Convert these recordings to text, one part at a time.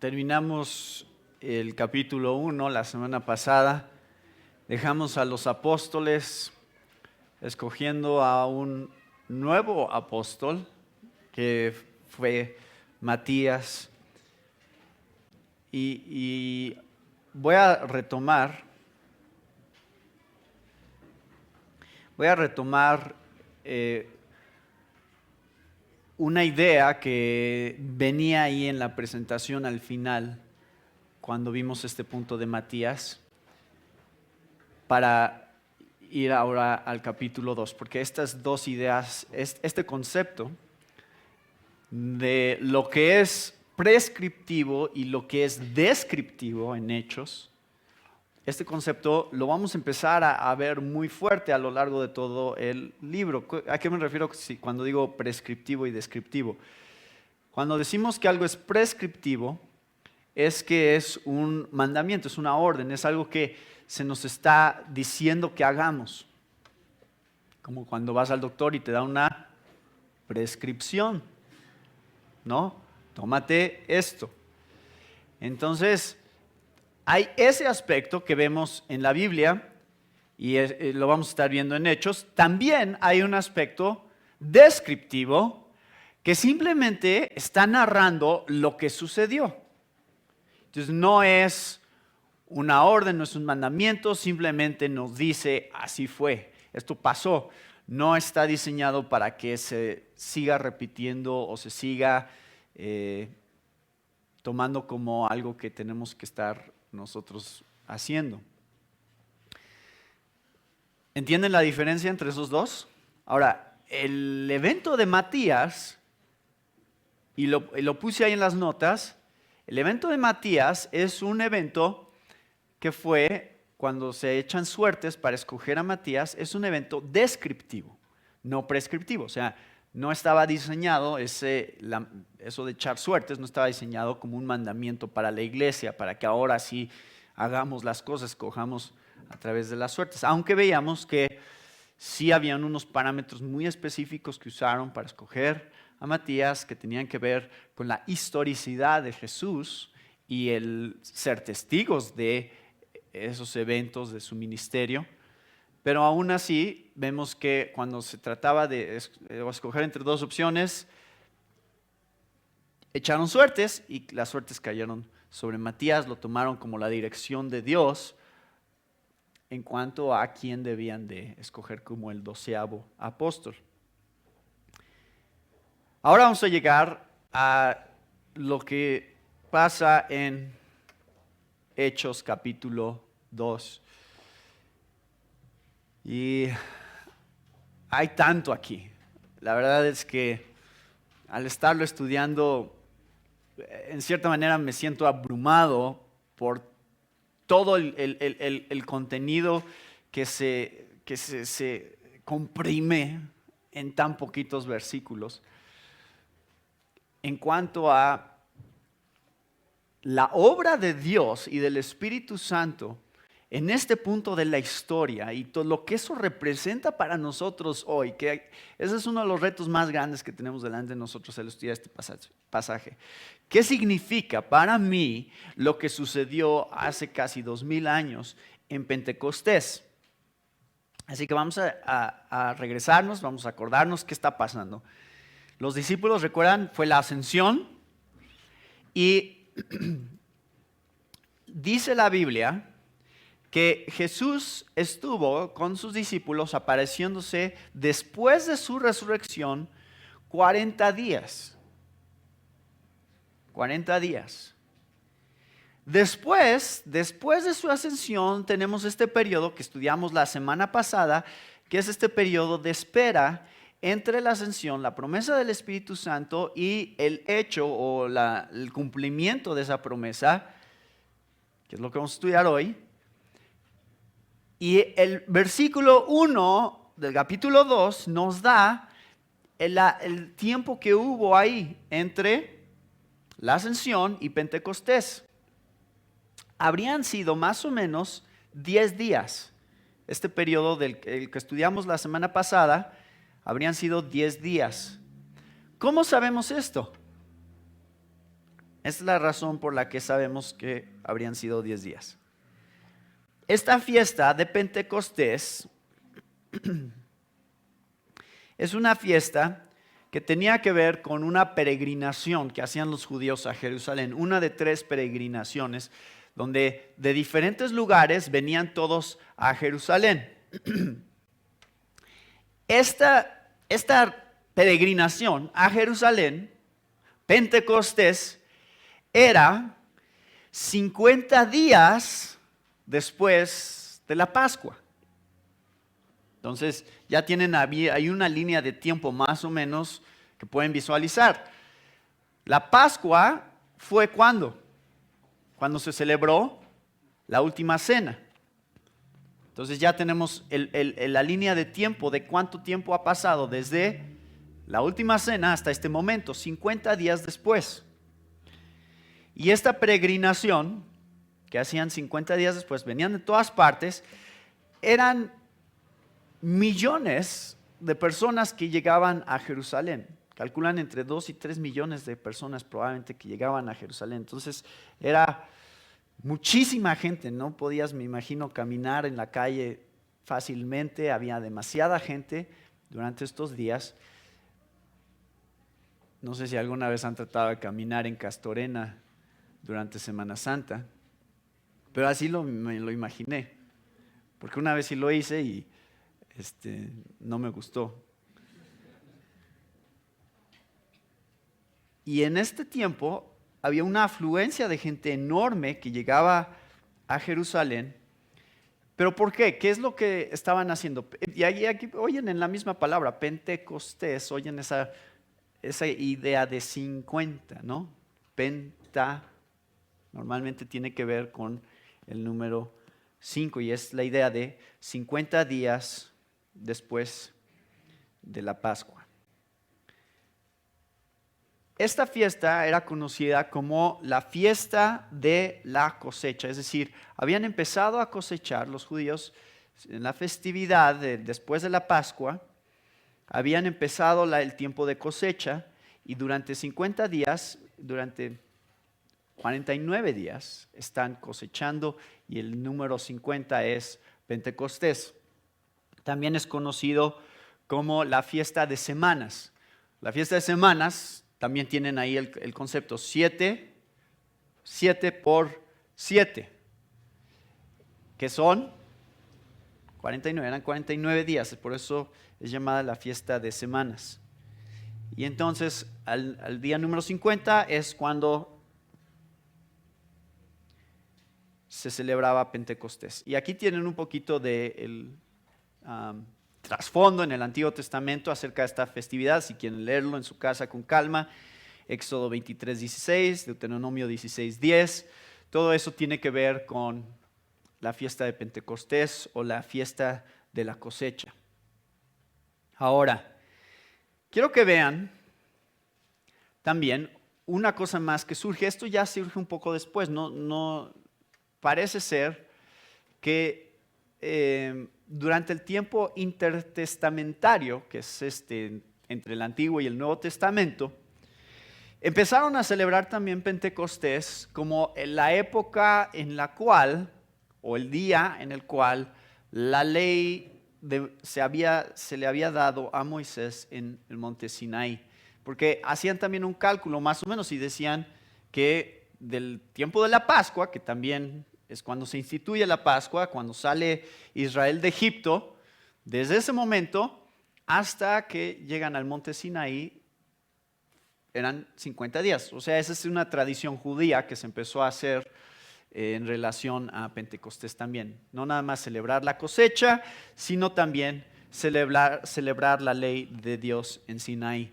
terminamos el capítulo 1 la semana pasada. Dejamos a los apóstoles escogiendo a un nuevo apóstol que fue Matías. Y voy a retomar una idea que venía ahí en la presentación al final, cuando vimos este punto de Matías, para ir ahora al capítulo 2, porque estas dos ideas, este concepto de lo que es prescriptivo y lo que es descriptivo en Hechos, este concepto lo vamos a empezar a ver muy fuerte a lo largo de todo el libro. ¿A qué me refiero cuando digo prescriptivo y descriptivo? Cuando decimos que algo es prescriptivo, es que es un mandamiento, es una orden, es algo que se nos está diciendo que hagamos. Como cuando vas al doctor y te da una prescripción, ¿no? Tómate esto. Entonces, hay ese aspecto que vemos en la Biblia y lo vamos a estar viendo en Hechos. También hay un aspecto descriptivo que simplemente está narrando lo que sucedió. Entonces no es una orden, no es un mandamiento, simplemente nos dice así fue, esto pasó. No está diseñado para que se siga repitiendo o se siga tomando como algo que tenemos que estar nosotros haciendo. ¿Entienden la diferencia entre esos dos? Ahora, el evento de Matías, y lo puse ahí en las notas, el evento de Matías es un evento que fue cuando se echan suertes para escoger a Matías, es un evento descriptivo, no prescriptivo. O sea, no estaba diseñado, eso de echar suertes, no estaba diseñado como un mandamiento para la iglesia, para que ahora sí hagamos las cosas, escojamos a través de las suertes. Aunque veíamos que sí habían unos parámetros muy específicos que usaron para escoger a Matías, que tenían que ver con la historicidad de Jesús y el ser testigos de esos eventos de su ministerio. Pero aún así, vemos que cuando se trataba de escoger entre dos opciones, echaron suertes y las suertes cayeron sobre Matías, lo tomaron como la dirección de Dios en cuanto a quién debían de escoger como el 12º apóstol. Ahora vamos a llegar a lo que pasa en Hechos capítulo 2. Y hay tanto aquí. La verdad es que al estarlo estudiando, en cierta manera me siento abrumado por todo el contenido que se comprime en tan poquitos versículos. En cuanto a la obra de Dios y del Espíritu Santo en este punto de la historia y todo lo que eso representa para nosotros hoy, que ese es uno de los retos más grandes que tenemos delante de nosotros al estudiar este pasaje. ¿Qué significa para mí lo que sucedió hace casi 2000 años en Pentecostés? Así que vamos a regresarnos, vamos a acordarnos qué está pasando. Los discípulos, recuerdan, fue la ascensión y dice la Biblia que Jesús estuvo con sus discípulos apareciéndose después de su resurrección 40 días. 40 días. Después de su ascensión tenemos este periodo que estudiamos la semana pasada, que es este periodo de espera entre la ascensión, la promesa del Espíritu Santo y el hecho o el cumplimiento de esa promesa, que es lo que vamos a estudiar hoy. Y el versículo 1 del capítulo 2 nos da el tiempo que hubo ahí entre la ascensión y Pentecostés. Habrían sido más o menos 10 días. Este periodo del que estudiamos la semana pasada, habrían sido 10 días. ¿Cómo sabemos esto? Esta es la razón por la que sabemos que habrían sido 10 días. Esta fiesta de Pentecostés es una fiesta que tenía que ver con una peregrinación que hacían los judíos a Jerusalén, una de 3 peregrinaciones, donde de diferentes lugares venían todos a Jerusalén. Esta peregrinación a Jerusalén, Pentecostés, era 50 días después de la Pascua. Entonces ya hay una línea de tiempo más o menos que pueden visualizar. La Pascua fue ¿cuándo? Cuando se celebró la última cena. Entonces ya tenemos la línea de tiempo de cuánto tiempo ha pasado desde la última cena hasta este momento, 50 días después. Y esta peregrinación que hacían 50 días después, venían de todas partes, eran millones de personas que llegaban a Jerusalén. Calculan entre 2 y 3 millones de personas probablemente que llegaban a Jerusalén. Entonces era muchísima gente, no podías, me imagino, caminar en la calle fácilmente, había demasiada gente durante estos días. No sé si alguna vez han tratado de caminar en Castorena durante Semana Santa, pero así me lo imaginé, porque una vez sí lo hice y no me gustó. Y en este tiempo había una afluencia de gente enorme que llegaba a Jerusalén. ¿Pero por qué? ¿Qué es lo que estaban haciendo? Y aquí oyen en la misma palabra, Pentecostés, oyen esa idea de 50, ¿no? Normalmente tiene que ver con el número 5 y es la idea de 50 días después de la Pascua. Esta fiesta era conocida como la fiesta de la cosecha, es decir, habían empezado a cosechar los judíos en la festividad después de la Pascua, habían empezado el tiempo de cosecha y durante 50 días, durante 49 días están cosechando y el número 50 es Pentecostés. También es conocido como la fiesta de semanas. La fiesta de semanas también tienen ahí el concepto 7 por 7, que son 49, eran 49 días, por eso es llamada la fiesta de semanas. Y entonces al día número 50 es cuando se celebraba Pentecostés. Y aquí tienen un poquito de trasfondo en el Antiguo Testamento acerca de esta festividad, si quieren leerlo en su casa con calma. Éxodo 23:16, Deuteronomio 16:10, todo eso tiene que ver con la fiesta de Pentecostés o la fiesta de la cosecha. Ahora, quiero que vean también una cosa más que surge. Esto ya surge un poco después, no parece ser que durante el tiempo intertestamentario, que es entre el Antiguo y el Nuevo Testamento, empezaron a celebrar también Pentecostés como en la época en la cual, o el día en el cual, la ley se le había dado a Moisés en el monte Sinaí. Porque hacían también un cálculo más o menos y decían que del tiempo de la Pascua, que también es cuando se instituye la Pascua, cuando sale Israel de Egipto, desde ese momento hasta que llegan al monte Sinaí, eran 50 días. O sea, esa es una tradición judía que se empezó a hacer en relación a Pentecostés también. No nada más celebrar la cosecha, sino también celebrar la ley de Dios en Sinaí.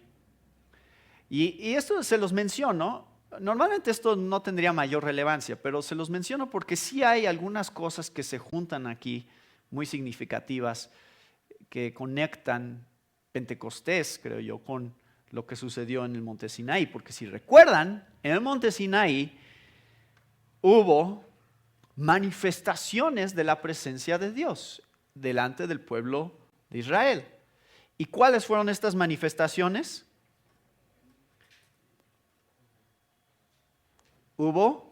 Y esto se los menciono. Normalmente esto no tendría mayor relevancia, pero se los menciono porque sí hay algunas cosas que se juntan aquí muy significativas que conectan Pentecostés, creo yo, con lo que sucedió en el monte Sinaí. Porque si recuerdan, en el monte Sinaí hubo manifestaciones de la presencia de Dios delante del pueblo de Israel. ¿Y cuáles fueron estas manifestaciones? hubo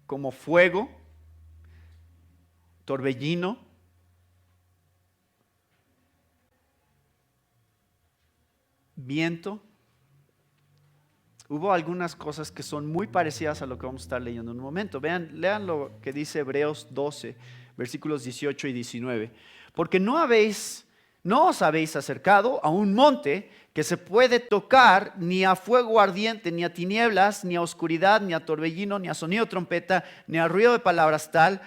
como fuego, torbellino, viento. Hubo algunas cosas que son muy parecidas a lo que vamos a estar leyendo en un momento. Lean lo que dice Hebreos 12, versículos 18 y 19. Porque no os habéis acercado a un monte que se puede tocar, ni a fuego ardiente, ni a tinieblas, ni a oscuridad, ni a torbellino, ni a sonido de trompeta, ni a ruido de palabras tal,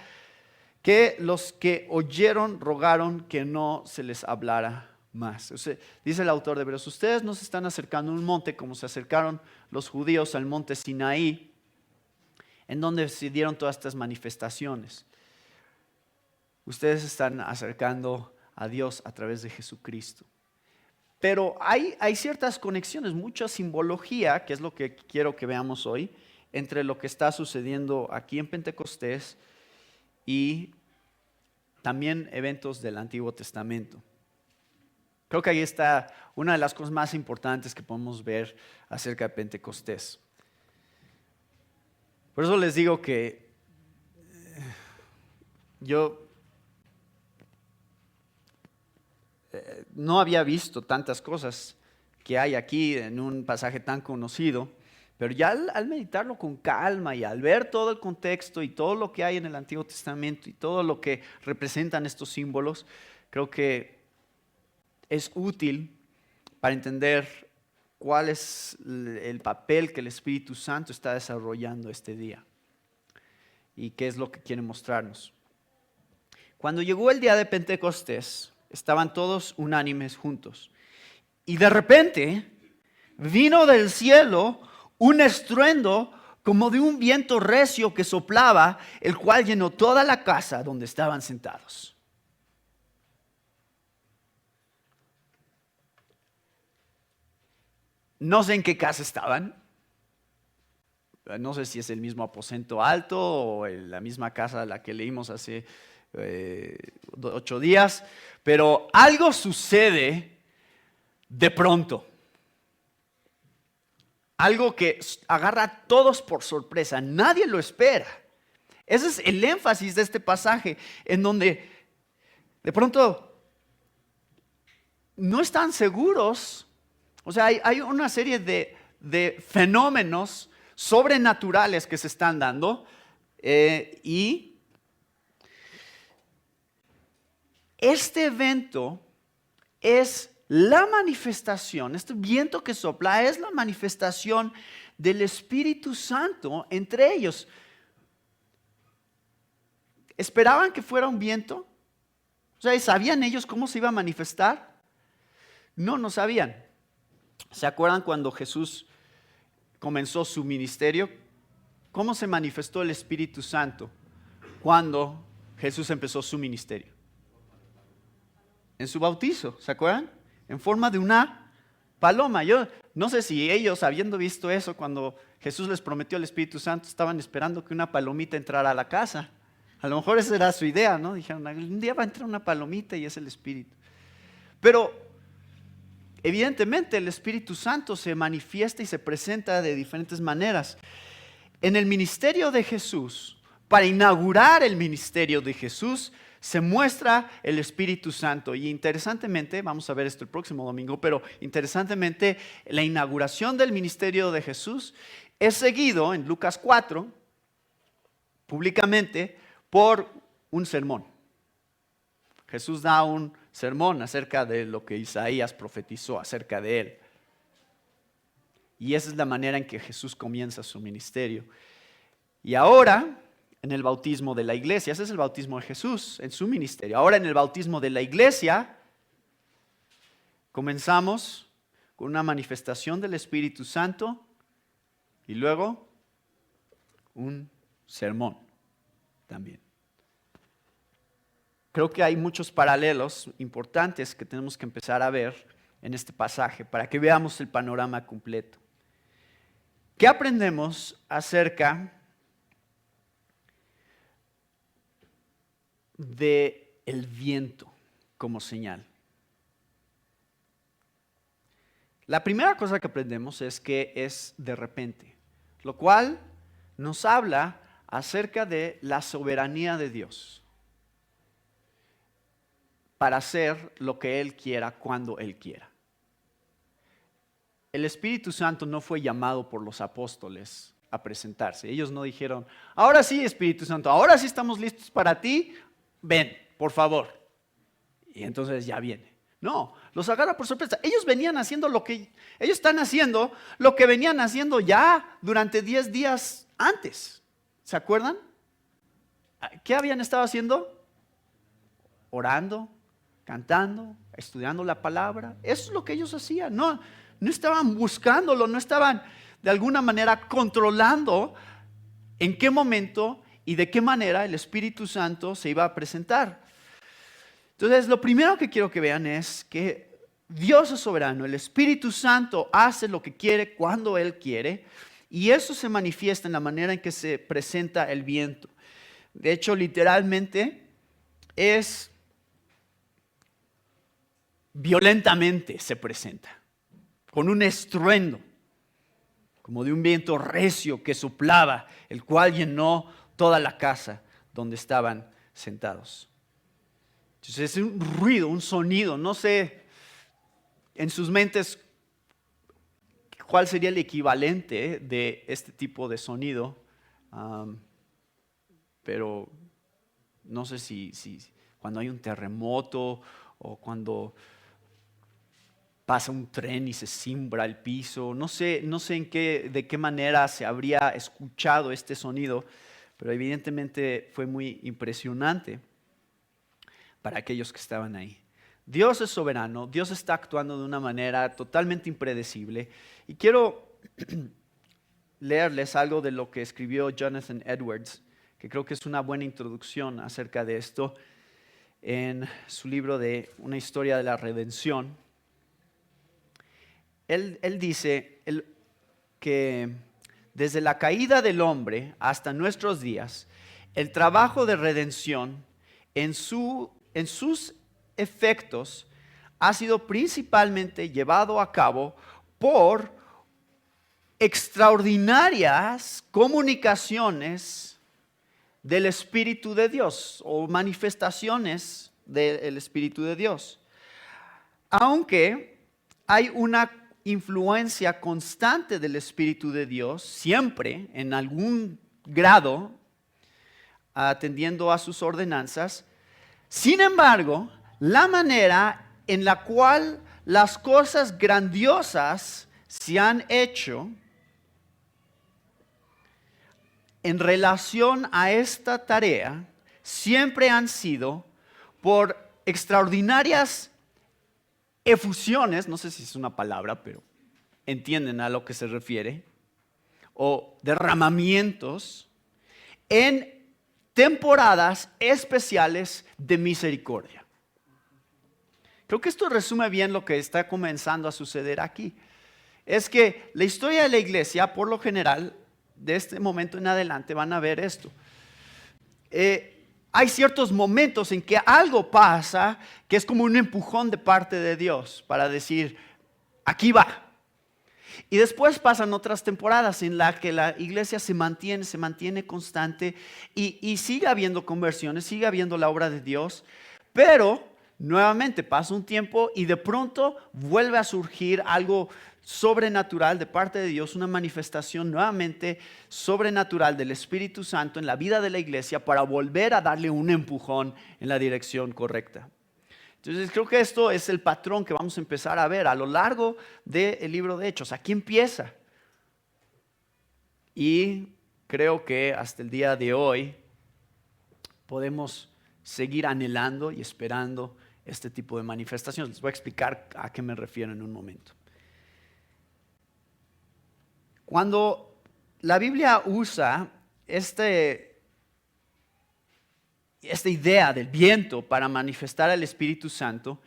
que los que oyeron rogaron que no se les hablara más. O sea, dice el autor de Hebreos, ustedes no se están acercando a un monte como se acercaron los judíos al monte Sinaí, en donde se dieron todas estas manifestaciones. Ustedes están acercando a Dios a través de Jesucristo. Pero hay ciertas conexiones, mucha simbología, que es lo que quiero que veamos hoy, entre lo que está sucediendo aquí en Pentecostés y también eventos del Antiguo Testamento. Creo que ahí está una de las cosas más importantes que podemos ver acerca de Pentecostés. Por eso les digo que yo no había visto tantas cosas que hay aquí en un pasaje tan conocido, pero ya al meditarlo con calma y al ver todo el contexto y todo lo que hay en el Antiguo Testamento y todo lo que representan estos símbolos, creo que es útil para entender cuál es el papel que el Espíritu Santo está desarrollando este día y qué es lo que quiere mostrarnos. Cuando llegó el día de Pentecostés, estaban todos unánimes juntos y de repente vino del cielo un estruendo como de un viento recio que soplaba, el cual llenó toda la casa donde estaban sentados. No sé en qué casa estaban. No sé si es el mismo aposento alto o la misma casa a la que leímos hace 8 días, pero algo sucede de pronto. Algo que agarra a todos por sorpresa, nadie lo espera. Ese es el énfasis de este pasaje, en donde de pronto no están seguros. O sea, hay una serie de fenómenos sobrenaturales que se están dando y este evento es la manifestación, este viento que sopla es la manifestación del Espíritu Santo entre ellos. ¿Esperaban que fuera un viento? O sea, ¿sabían ellos cómo se iba a manifestar? No sabían. ¿Se acuerdan cuando Jesús comenzó su ministerio? ¿Cómo se manifestó el Espíritu Santo cuando Jesús empezó su ministerio? En su bautizo, ¿se acuerdan? En forma de una paloma. Yo no sé si ellos, habiendo visto eso, cuando Jesús les prometió el Espíritu Santo, estaban esperando que una palomita entrara a la casa. A lo mejor esa era su idea, ¿no? Dijeron, un día va a entrar una palomita y es el Espíritu. Pero evidentemente el Espíritu Santo se manifiesta y se presenta de diferentes maneras. En el ministerio de Jesús, para inaugurar el ministerio de Jesús, se muestra el Espíritu Santo. Y interesantemente, vamos a ver esto el próximo domingo, pero interesantemente la inauguración del ministerio de Jesús es seguido en Lucas 4, públicamente, por un sermón. Jesús da un sermón acerca de lo que Isaías profetizó acerca de él. Y esa es la manera en que Jesús comienza su ministerio. Y ahora, en el bautismo de la iglesia, ese es el bautismo de Jesús en su ministerio. Ahora en el bautismo de la iglesia, comenzamos con una manifestación del Espíritu Santo y luego un sermón también. Creo que hay muchos paralelos importantes que tenemos que empezar a ver en este pasaje para que veamos el panorama completo. ¿Qué aprendemos acerca del viento como señal? La primera cosa que aprendemos es que es de repente, lo cual nos habla acerca de la soberanía de Dios para hacer lo que Él quiera cuando Él quiera. El Espíritu Santo no fue llamado por los apóstoles a presentarse. Ellos no dijeron, ahora sí, Espíritu Santo, ahora sí estamos listos para ti, ven, por favor. Y entonces ya viene. No, los agarra por sorpresa. Ellos están haciendo lo que venían haciendo ya durante 10 días antes. ¿Se acuerdan? ¿Qué habían estado haciendo? Orando, cantando, estudiando la palabra. Eso es lo que ellos hacían. No estaban buscándolo, no estaban de alguna manera controlando en qué momento y de qué manera el Espíritu Santo se iba a presentar. Entonces, lo primero que quiero que vean es que Dios es soberano, el Espíritu Santo hace lo que quiere cuando Él quiere, y eso se manifiesta en la manera en que se presenta el viento. De hecho, literalmente es violentamente se presenta, con un estruendo, como de un viento recio que soplaba, el cual llenó toda la casa donde estaban sentados. Entonces es un ruido, un sonido, no sé en sus mentes cuál sería el equivalente de este tipo de sonido, pero no sé si cuando hay un terremoto o cuando pasa un tren y se cimbra el piso, no sé de qué manera se habría escuchado este sonido, pero evidentemente fue muy impresionante para aquellos que estaban ahí. Dios es soberano, Dios está actuando de una manera totalmente impredecible, y quiero leerles algo de lo que escribió Jonathan Edwards, que creo que es una buena introducción acerca de esto, en su libro de Una historia de la redención. Él dice que desde la caída del hombre hasta nuestros días, el trabajo de redención en sus efectos ha sido principalmente llevado a cabo por extraordinarias comunicaciones del Espíritu de Dios o manifestaciones del Espíritu de Dios. Aunque hay una influencia constante del Espíritu de Dios, siempre en algún grado, atendiendo a sus ordenanzas, sin embargo, la manera en la cual las cosas grandiosas se han hecho en relación a esta tarea siempre han sido por extraordinarias efusiones, no sé si es una palabra, pero entienden a lo que se refiere, o derramamientos en temporadas especiales de misericordia. Creo que esto resume bien lo que está comenzando a suceder aquí. Es que la historia de la iglesia, por lo general, de este momento en adelante van a ver esto. Hay ciertos momentos en que algo pasa que es como un empujón de parte de Dios para decir, aquí va. Y después pasan otras temporadas en las que la iglesia se mantiene constante y sigue habiendo conversiones, sigue habiendo la obra de Dios, pero nuevamente pasa un tiempo y de pronto vuelve a surgir algo sobrenatural de parte de Dios, una manifestación nuevamente sobrenatural del Espíritu Santo en la vida de la iglesia para volver a darle un empujón en la dirección correcta. Entonces creo que esto es el patrón que vamos a empezar a ver a lo largo del libro de Hechos. Aquí empieza. Y creo que hasta el día de hoy podemos seguir anhelando y esperando este tipo de manifestaciones. Les voy a explicar a qué me refiero en un momento. Cuando la Biblia usa esta idea del viento para manifestar al Espíritu Santo,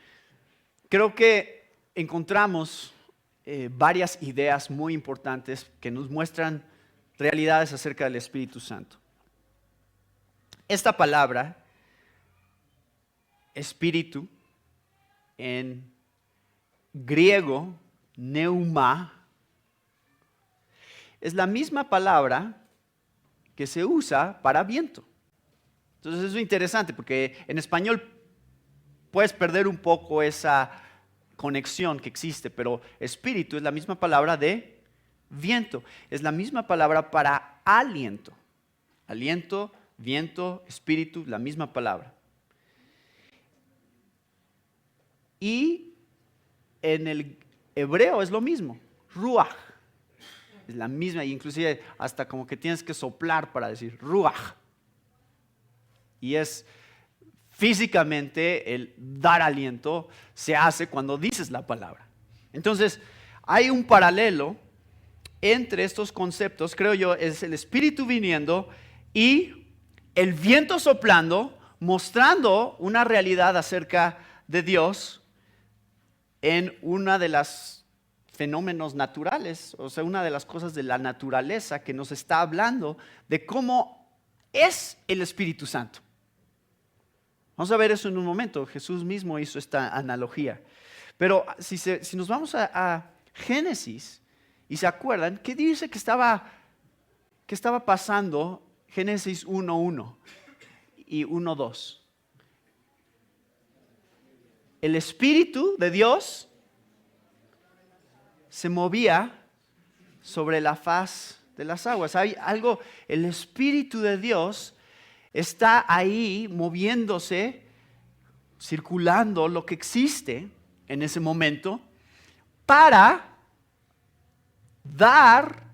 creo que encontramos varias ideas muy importantes que nos muestran realidades acerca del Espíritu Santo. Esta palabra, espíritu, en griego neuma, es la misma palabra que se usa para viento. Entonces eso es interesante porque en español puedes perder un poco esa conexión que existe, pero espíritu es la misma palabra de viento, es la misma palabra para aliento. Aliento, viento, espíritu, la misma palabra. Y en el hebreo es lo mismo, ruach. Es la misma, inclusive hasta como que tienes que soplar para decir ruach. Y es físicamente el dar aliento se hace cuando dices la palabra. Entonces, hay un paralelo entre estos conceptos, creo yo, es el espíritu viniendo y el viento soplando, mostrando una realidad acerca de Dios en una de las fenómenos naturales, o sea, una de las cosas de la naturaleza que nos está hablando de cómo es el Espíritu Santo. Vamos a ver eso en un momento. Jesús mismo hizo esta analogía. Pero si nos vamos a Génesis y se acuerdan, ¿qué dice que estaba pasando? Génesis 1:1 y 1:2. El Espíritu de Dios se movía sobre la faz de las aguas. Hay algo, el Espíritu de Dios está ahí moviéndose, circulando lo que existe en ese momento para dar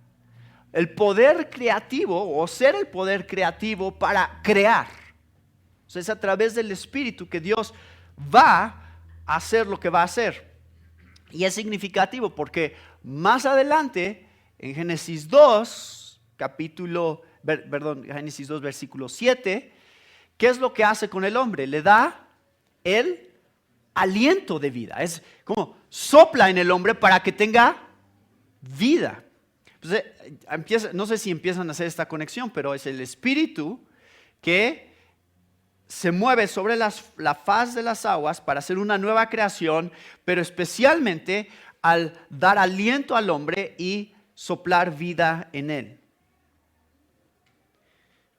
el poder creativo o ser el poder creativo para crear. O sea, es a través del Espíritu que Dios va a hacer lo que va a hacer. Y es significativo porque más adelante en Génesis 2, Génesis 2, versículo 7, ¿qué es lo que hace con el hombre? Le da el aliento de vida. Es como sopla en el hombre para que tenga vida. Entonces, no sé si empiezan a hacer esta conexión, pero es el espíritu que se mueve sobre la faz de las aguas para hacer una nueva creación, pero especialmente al dar aliento al hombre y soplar vida en él.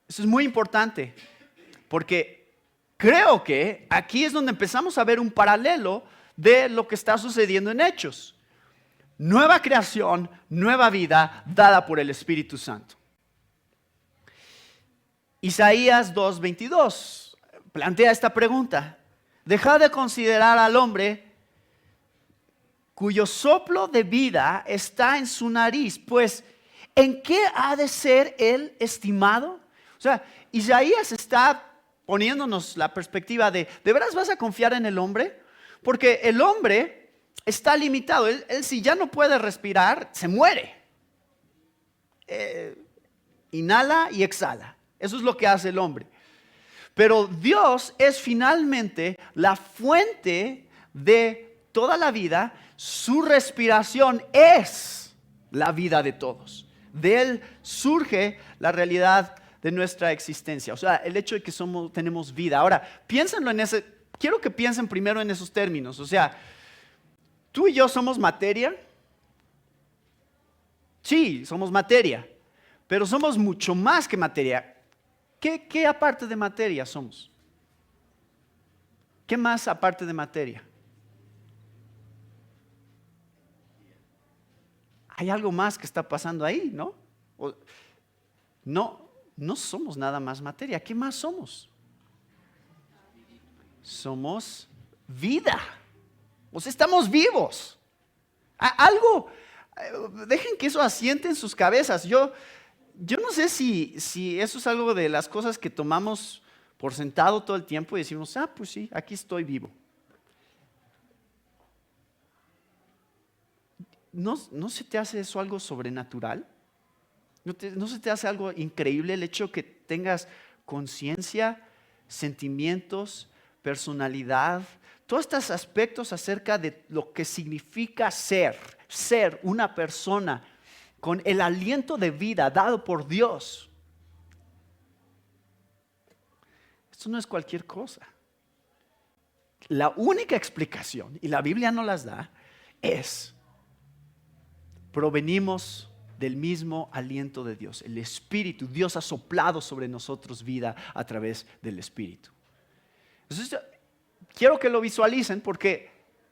Eso es muy importante, porque creo que aquí es donde empezamos a ver un paralelo de lo que está sucediendo en Hechos. Nueva creación, nueva vida dada por el Espíritu Santo. Isaías 2:22 plantea esta pregunta: dejad de considerar al hombre cuyo soplo de vida está en su nariz, pues ¿en qué ha de ser él estimado? O sea, Isaías está poniéndonos la perspectiva ¿de veras vas a confiar en el hombre? Porque el hombre está limitado. Él si ya no puede respirar, se muere. Inhala y exhala. Eso es lo que hace el hombre. Pero Dios es finalmente la fuente de toda la vida. Su respiración es la vida de todos. De Él surge la realidad de nuestra existencia. O sea, el hecho de que tenemos vida. Ahora, piénsenlo quiero que piensen primero en esos términos. O sea, ¿tú y yo somos materia? Sí, somos materia. Pero somos mucho más que materia. ¿Qué aparte de materia somos? ¿Qué más aparte de materia? Hay algo más que está pasando ahí, ¿no? No somos nada más materia. ¿Qué más somos? Somos vida. O sea, estamos vivos. Dejen que eso asiente en sus cabezas. Yo no sé si eso es algo de las cosas que tomamos por sentado todo el tiempo y decimos, pues sí, aquí estoy vivo. ¿No se te hace eso algo sobrenatural? ¿No se te hace algo increíble el hecho que tengas conciencia, sentimientos, personalidad, todos estos aspectos acerca de lo que significa ser una persona con el aliento de vida dado por Dios? Esto no es cualquier cosa. La única explicación, y la Biblia no las da, es provenimos del mismo aliento de Dios, el Espíritu. Dios ha soplado sobre nosotros vida a través del Espíritu. Entonces, quiero que lo visualicen porque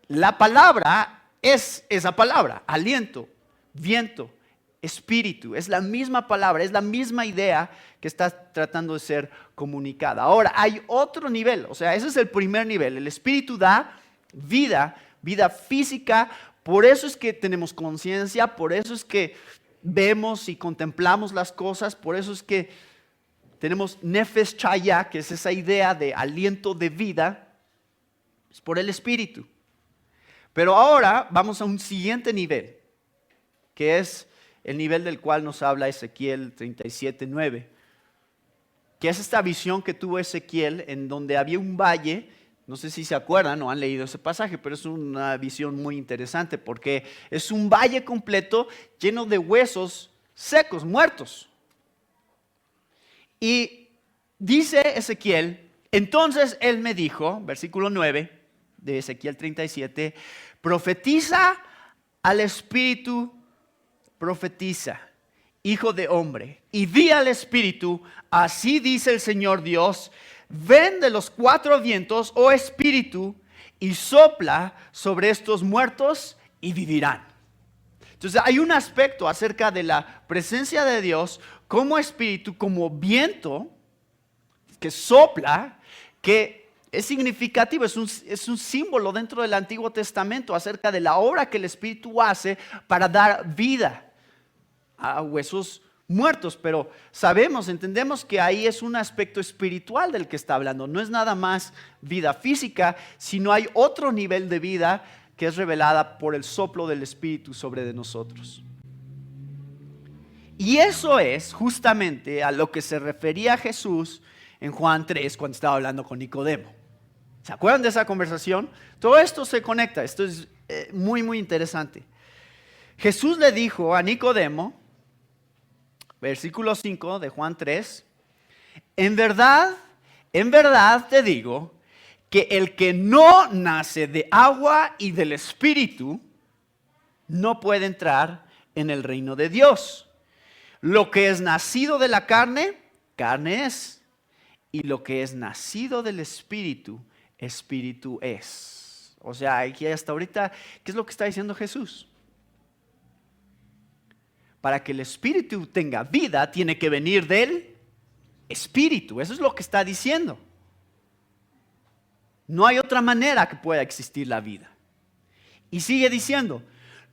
la palabra es esa palabra, aliento, viento, espíritu. Es la misma palabra, es la misma idea que está tratando de ser comunicada. Ahora, hay otro nivel, o sea, ese es el primer nivel. El Espíritu da vida, vida física. Por eso es que tenemos conciencia, por eso es que vemos y contemplamos las cosas, por eso es que tenemos nefesh chaya, que es esa idea de aliento de vida, es por el Espíritu. Pero ahora vamos a un siguiente nivel, que es el nivel del cual nos habla Ezequiel 37:9, que es esta visión que tuvo Ezequiel en donde había un valle. No sé si se acuerdan o han leído ese pasaje, pero es una visión muy interesante porque es un valle completo lleno de huesos secos, muertos. Y dice Ezequiel, entonces él me dijo, versículo 9 de Ezequiel 37, profetiza al Espíritu, profetiza, hijo de hombre, y di al Espíritu, así dice el Señor Dios, ven de los cuatro vientos, oh Espíritu, y sopla sobre estos muertos y vivirán. Entonces hay un aspecto acerca de la presencia de Dios como Espíritu, como viento que sopla, que es significativo, es un símbolo dentro del Antiguo Testamento acerca de la obra que el Espíritu hace para dar vida a huesos muertos. Pero sabemos, entendemos que ahí es un aspecto espiritual del que está hablando. No es nada más vida física, sino hay otro nivel de vida que es revelada por el soplo del Espíritu sobre de nosotros. Y eso es justamente a lo que se refería Jesús en Juan 3 cuando estaba hablando con Nicodemo. ¿Se acuerdan de esa conversación? Todo esto se conecta, esto es muy, muy interesante. Jesús le dijo a Nicodemo, versículo 5 de Juan 3, en verdad te digo que el que no nace de agua y del Espíritu no puede entrar en el reino de Dios. Lo que es nacido de la carne, carne es. Y lo que es nacido del Espíritu, Espíritu es. O sea, aquí hasta ahorita, ¿qué es lo que está diciendo Jesús? Para que el Espíritu tenga vida, tiene que venir del Espíritu. Eso es lo que está diciendo. No hay otra manera que pueda existir la vida. Y sigue diciendo,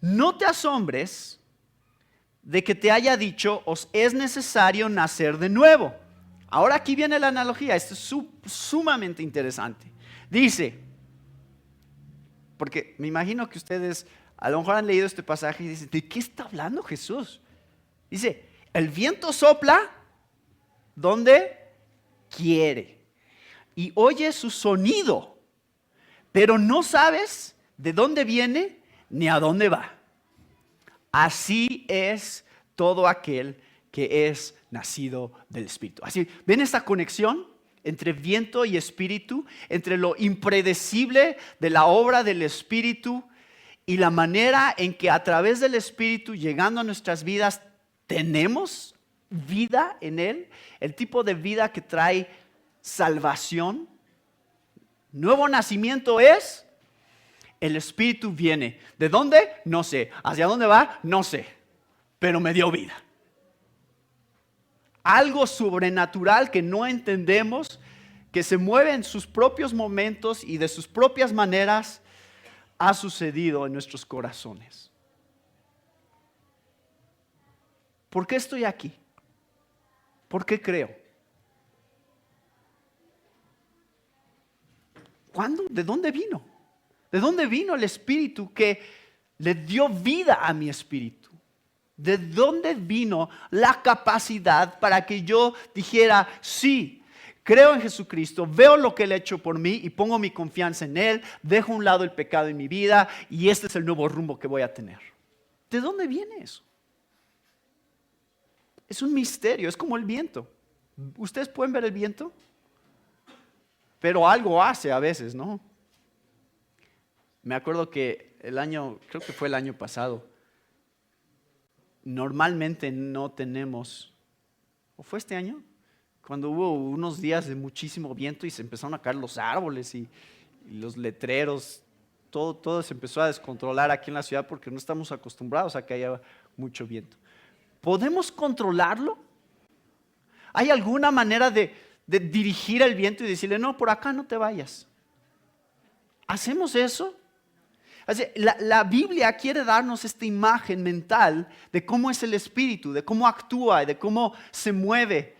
no te asombres de que te haya dicho, os es necesario nacer de nuevo. Ahora aquí viene la analogía, esto es sumamente interesante. Dice, porque me imagino que ustedes a lo mejor han leído este pasaje y dicen, ¿de qué está hablando Jesús? Dice, el viento sopla donde quiere y oye su sonido, pero no sabes de dónde viene ni a dónde va. Así es todo aquel que es nacido del Espíritu. Así, ¿ven esta conexión entre viento y Espíritu? Entre lo impredecible de la obra del Espíritu y la manera en que a través del Espíritu, llegando a nuestras vidas, tenemos vida en Él. El tipo de vida que trae salvación. Nuevo nacimiento es, el Espíritu viene. ¿De dónde? No sé. ¿Hacia dónde va? No sé. Pero me dio vida. Algo sobrenatural que no entendemos, que se mueve en sus propios momentos y de sus propias maneras, ha sucedido en nuestros corazones. ¿Por qué estoy aquí? ¿Por qué creo? ¿Cuándo? ¿De dónde vino? ¿De dónde vino el Espíritu que le dio vida a mi espíritu? ¿De dónde vino la capacidad para que yo dijera, sí, creo en Jesucristo, veo lo que Él ha hecho por mí y pongo mi confianza en Él, dejo a un lado el pecado en mi vida y este es el nuevo rumbo que voy a tener? ¿De dónde viene eso? Es un misterio, es como el viento. ¿Ustedes pueden ver el viento? Pero algo hace a veces, ¿no? Me acuerdo que creo que fue el año pasado, normalmente no tenemos, ¿o fue este año? Cuando hubo unos días de muchísimo viento y se empezaron a caer los árboles y los letreros, todo se empezó a descontrolar aquí en la ciudad porque no estamos acostumbrados a que haya mucho viento. ¿Podemos controlarlo? ¿Hay alguna manera de dirigir el viento y decirle, no, por acá no te vayas? ¿Hacemos eso? La Biblia quiere darnos esta imagen mental de cómo es el Espíritu, de cómo actúa, de cómo se mueve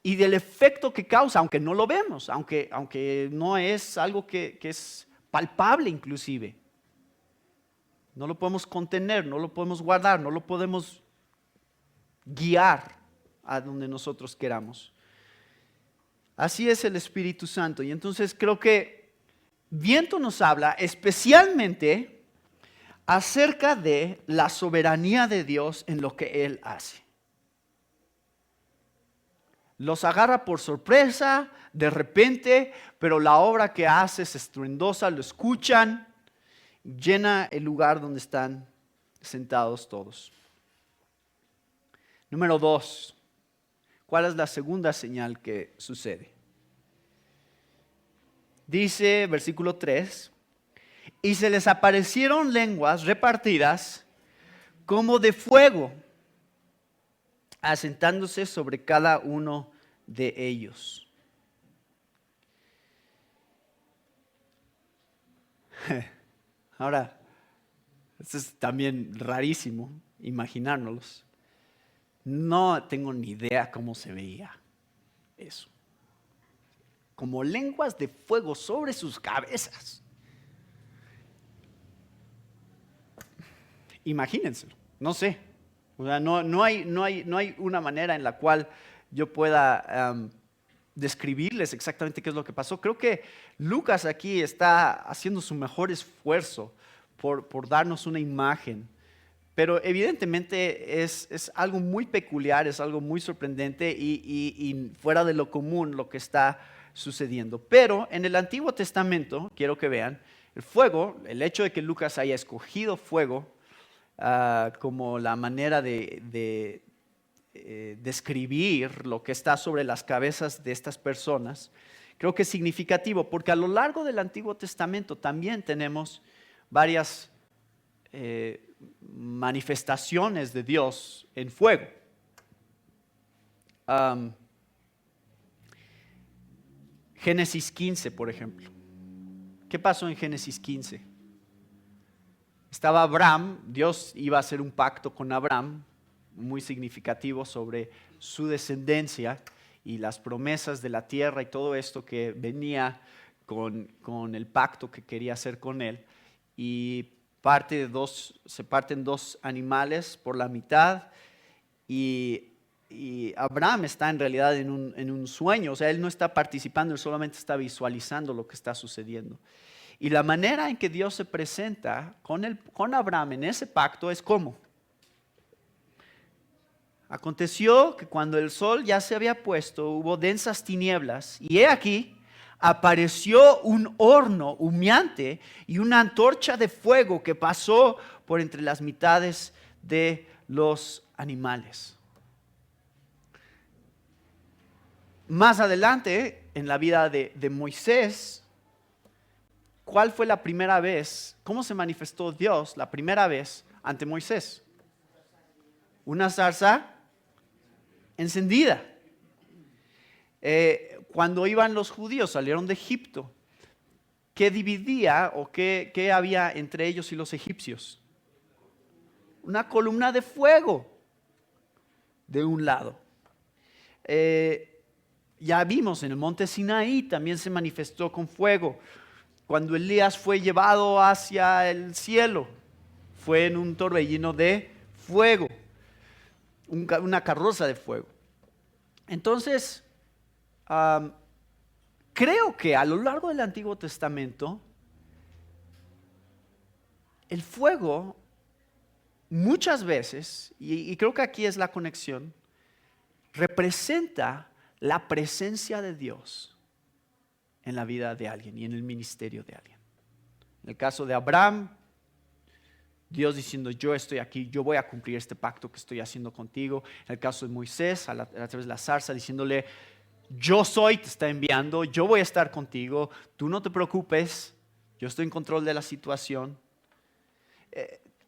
y del efecto que causa, aunque no lo vemos, aunque no es algo que es palpable inclusive. No lo podemos contener, no lo podemos guardar, no lo podemos guiar a donde nosotros queramos. Así es el Espíritu Santo. Y entonces creo que viento nos habla especialmente acerca de la soberanía de Dios en lo que Él hace. Los agarra por sorpresa, de repente, pero la obra que hace es estruendosa, lo escuchan, llena el lugar donde están sentados todos. Número 2, ¿cuál es la segunda señal que sucede? Dice, versículo 3, y se les aparecieron lenguas repartidas como de fuego, asentándose sobre cada uno de ellos. Ahora, esto es también rarísimo, imaginárnoslos. No tengo ni idea cómo se veía eso. Como lenguas de fuego sobre sus cabezas. Imagínenselo, no sé. O sea, no hay una manera en la cual yo pueda describirles exactamente qué es lo que pasó. Creo que Lucas aquí está haciendo su mejor esfuerzo por darnos una imagen. Pero evidentemente es algo muy peculiar, es algo muy sorprendente y fuera de lo común lo que está sucediendo. Pero en el Antiguo Testamento, quiero que vean, el fuego, el hecho de que Lucas haya escogido fuego como la manera de describir lo que está sobre las cabezas de estas personas, creo que es significativo, porque a lo largo del Antiguo Testamento también tenemos varias manifestaciones de Dios en fuego. Génesis 15, por ejemplo. ¿Qué pasó en Génesis 15? Estaba Abraham, Dios iba a hacer un pacto con Abraham, muy significativo sobre su descendencia y las promesas de la tierra y todo esto que venía con el pacto que quería hacer con él. Y se parten dos animales por la mitad y Abraham está en realidad en un sueño, o sea, él no está participando, él solamente está visualizando lo que está sucediendo. Y la manera en que Dios se presenta con Abraham en ese pacto es ¿cómo? Aconteció que cuando el sol ya se había puesto, hubo densas tinieblas, y he aquí, apareció un horno humeante y una antorcha de fuego que pasó por entre las mitades de los animales. Más adelante, en la vida de Moisés, ¿cuál fue la primera vez? ¿Cómo se manifestó Dios la primera vez ante Moisés? Una zarza encendida. Cuando iban los judíos, salieron de Egipto, ¿qué dividía o qué había entre ellos y los egipcios? Una columna de fuego de un lado. Ya vimos en el monte Sinaí también se manifestó con fuego. Cuando Elías fue llevado hacia el cielo, fue en un torbellino de fuego, una carroza de fuego. Entonces, creo que a lo largo del Antiguo Testamento, el fuego muchas veces, y creo que aquí es la conexión, representa la presencia de Dios en la vida de alguien y en el ministerio de alguien. En el caso de Abraham, Dios diciendo, yo estoy aquí, yo voy a cumplir este pacto que estoy haciendo contigo. En el caso de Moisés, a través de la zarza, diciéndole, yo soy, te está enviando, yo voy a estar contigo, tú no te preocupes, yo estoy en control de la situación.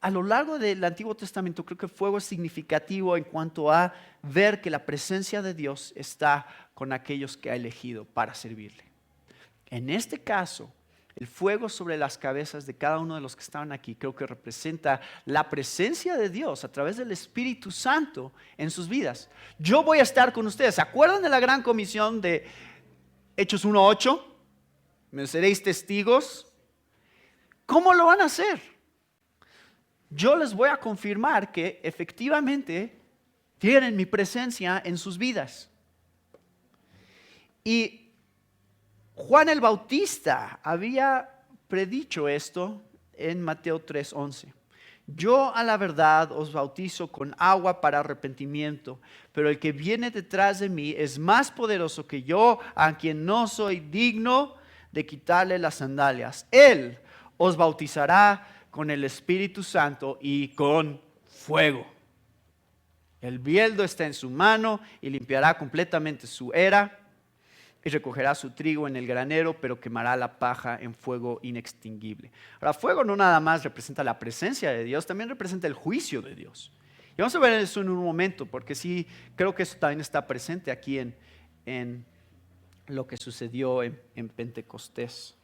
A lo largo del Antiguo Testamento creo que el fuego es significativo en cuanto a ver que la presencia de Dios está con aquellos que ha elegido para servirle. En este caso, el fuego sobre las cabezas de cada uno de los que estaban aquí creo que representa la presencia de Dios a través del Espíritu Santo en sus vidas. Yo voy a estar con ustedes. ¿Se acuerdan de la gran comisión de Hechos 1:8? Me seréis testigos. ¿Cómo lo van a hacer? Yo les voy a confirmar que efectivamente tienen mi presencia en sus vidas. Y Juan el Bautista había predicho esto en Mateo 3:11. Yo a la verdad os bautizo con agua para arrepentimiento, pero el que viene detrás de mí es más poderoso que yo, a quien no soy digno de quitarle las sandalias. Él os bautizará con el Espíritu Santo y con fuego. El bieldo está en su mano y limpiará completamente su era y recogerá su trigo en el granero, pero quemará la paja en fuego inextinguible. Ahora, fuego no nada más representa la presencia de Dios, también representa el juicio de Dios. Y vamos a ver eso en un momento, porque sí, creo que eso también está presente aquí en lo que sucedió en Pentecostés.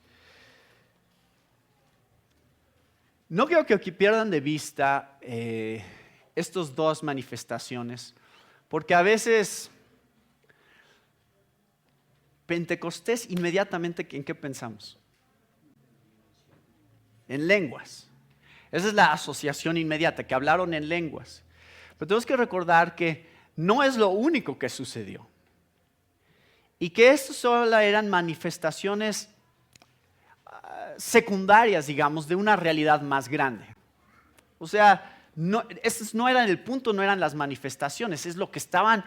No quiero que aquí pierdan de vista estas dos manifestaciones, porque a veces Pentecostés, inmediatamente, ¿en qué pensamos? En lenguas. Esa es la asociación inmediata, que hablaron en lenguas. Pero tenemos que recordar que no es lo único que sucedió. Y que esto solo eran manifestaciones secundarias, digamos, de una realidad más grande. O sea, estos no eran el punto, no eran las manifestaciones, es lo que estaban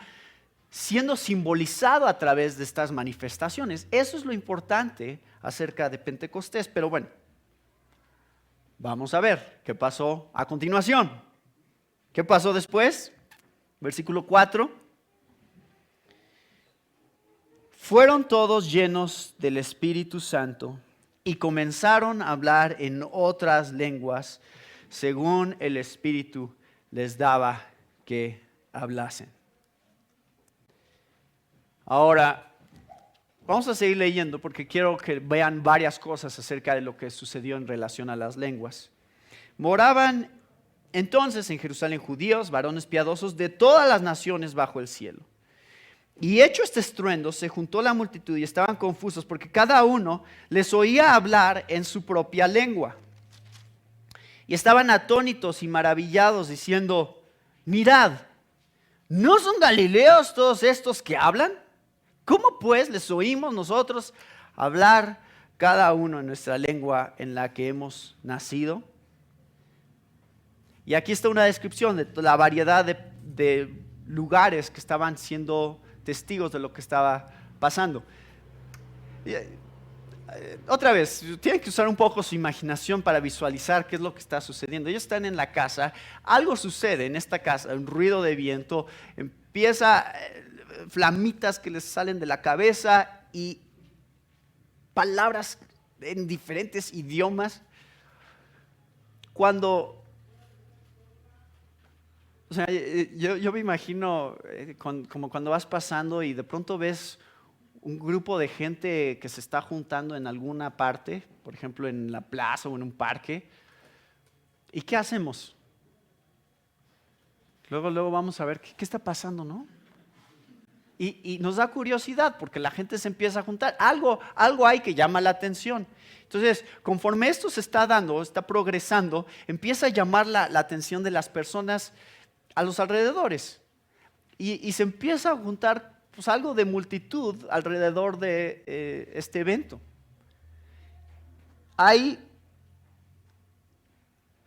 siendo simbolizado a través de estas manifestaciones. Eso es lo importante acerca de Pentecostés. Pero bueno, vamos a ver qué pasó a continuación. ¿Qué pasó después? Versículo 4. Fueron todos llenos del Espíritu Santo y comenzaron a hablar en otras lenguas según el Espíritu les daba que hablasen. Ahora, vamos a seguir leyendo porque quiero que vean varias cosas acerca de lo que sucedió en relación a las lenguas. Moraban entonces en Jerusalén judíos, varones piadosos de todas las naciones bajo el cielo. Y hecho este estruendo, se juntó la multitud y estaban confusos porque cada uno les oía hablar en su propia lengua. Y estaban atónitos y maravillados diciendo, mirad, ¿no son galileos todos estos que hablan? ¿Cómo pues les oímos nosotros hablar cada uno en nuestra lengua en la que hemos nacido? Y aquí está una descripción de la variedad de lugares que estaban siendo testigos de lo que estaba pasando. Otra vez, tienen que usar un poco su imaginación para visualizar qué es lo que está sucediendo. Ellos están en la casa, algo sucede en esta casa, un ruido de viento, empieza flamitas que les salen de la cabeza y palabras en diferentes idiomas. Yo me imagino como cuando vas pasando y de pronto ves un grupo de gente que se está juntando en alguna parte, por ejemplo en la plaza o en un parque. ¿Y qué hacemos? Luego vamos a ver qué está pasando, ¿no? Y nos da curiosidad porque la gente se empieza a juntar. Algo hay que llama la atención. Entonces, conforme esto se está dando, está progresando, empieza a llamar la atención de las personas a los alrededores. Y se empieza a juntar pues, algo de multitud alrededor de este evento. Hay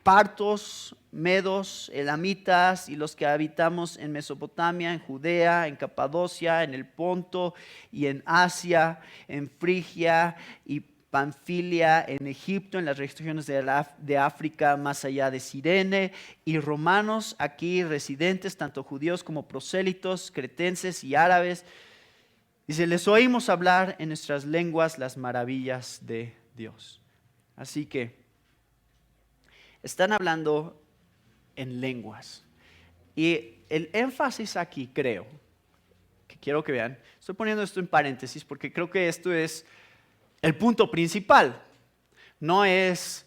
partos, medos, elamitas y los que habitamos en Mesopotamia, en Judea, en Capadocia, en el Ponto y en Asia, en Frigia y Panfilia, en Egipto, en las regiones de África, más allá de Cirene, y romanos aquí residentes, tanto judíos como prosélitos, cretenses y árabes. Dice, les oímos hablar en nuestras lenguas las maravillas de Dios. Así que están hablando en lenguas. Y el énfasis aquí, creo, que quiero que vean, estoy poniendo esto en paréntesis porque creo que esto es el punto principal. No es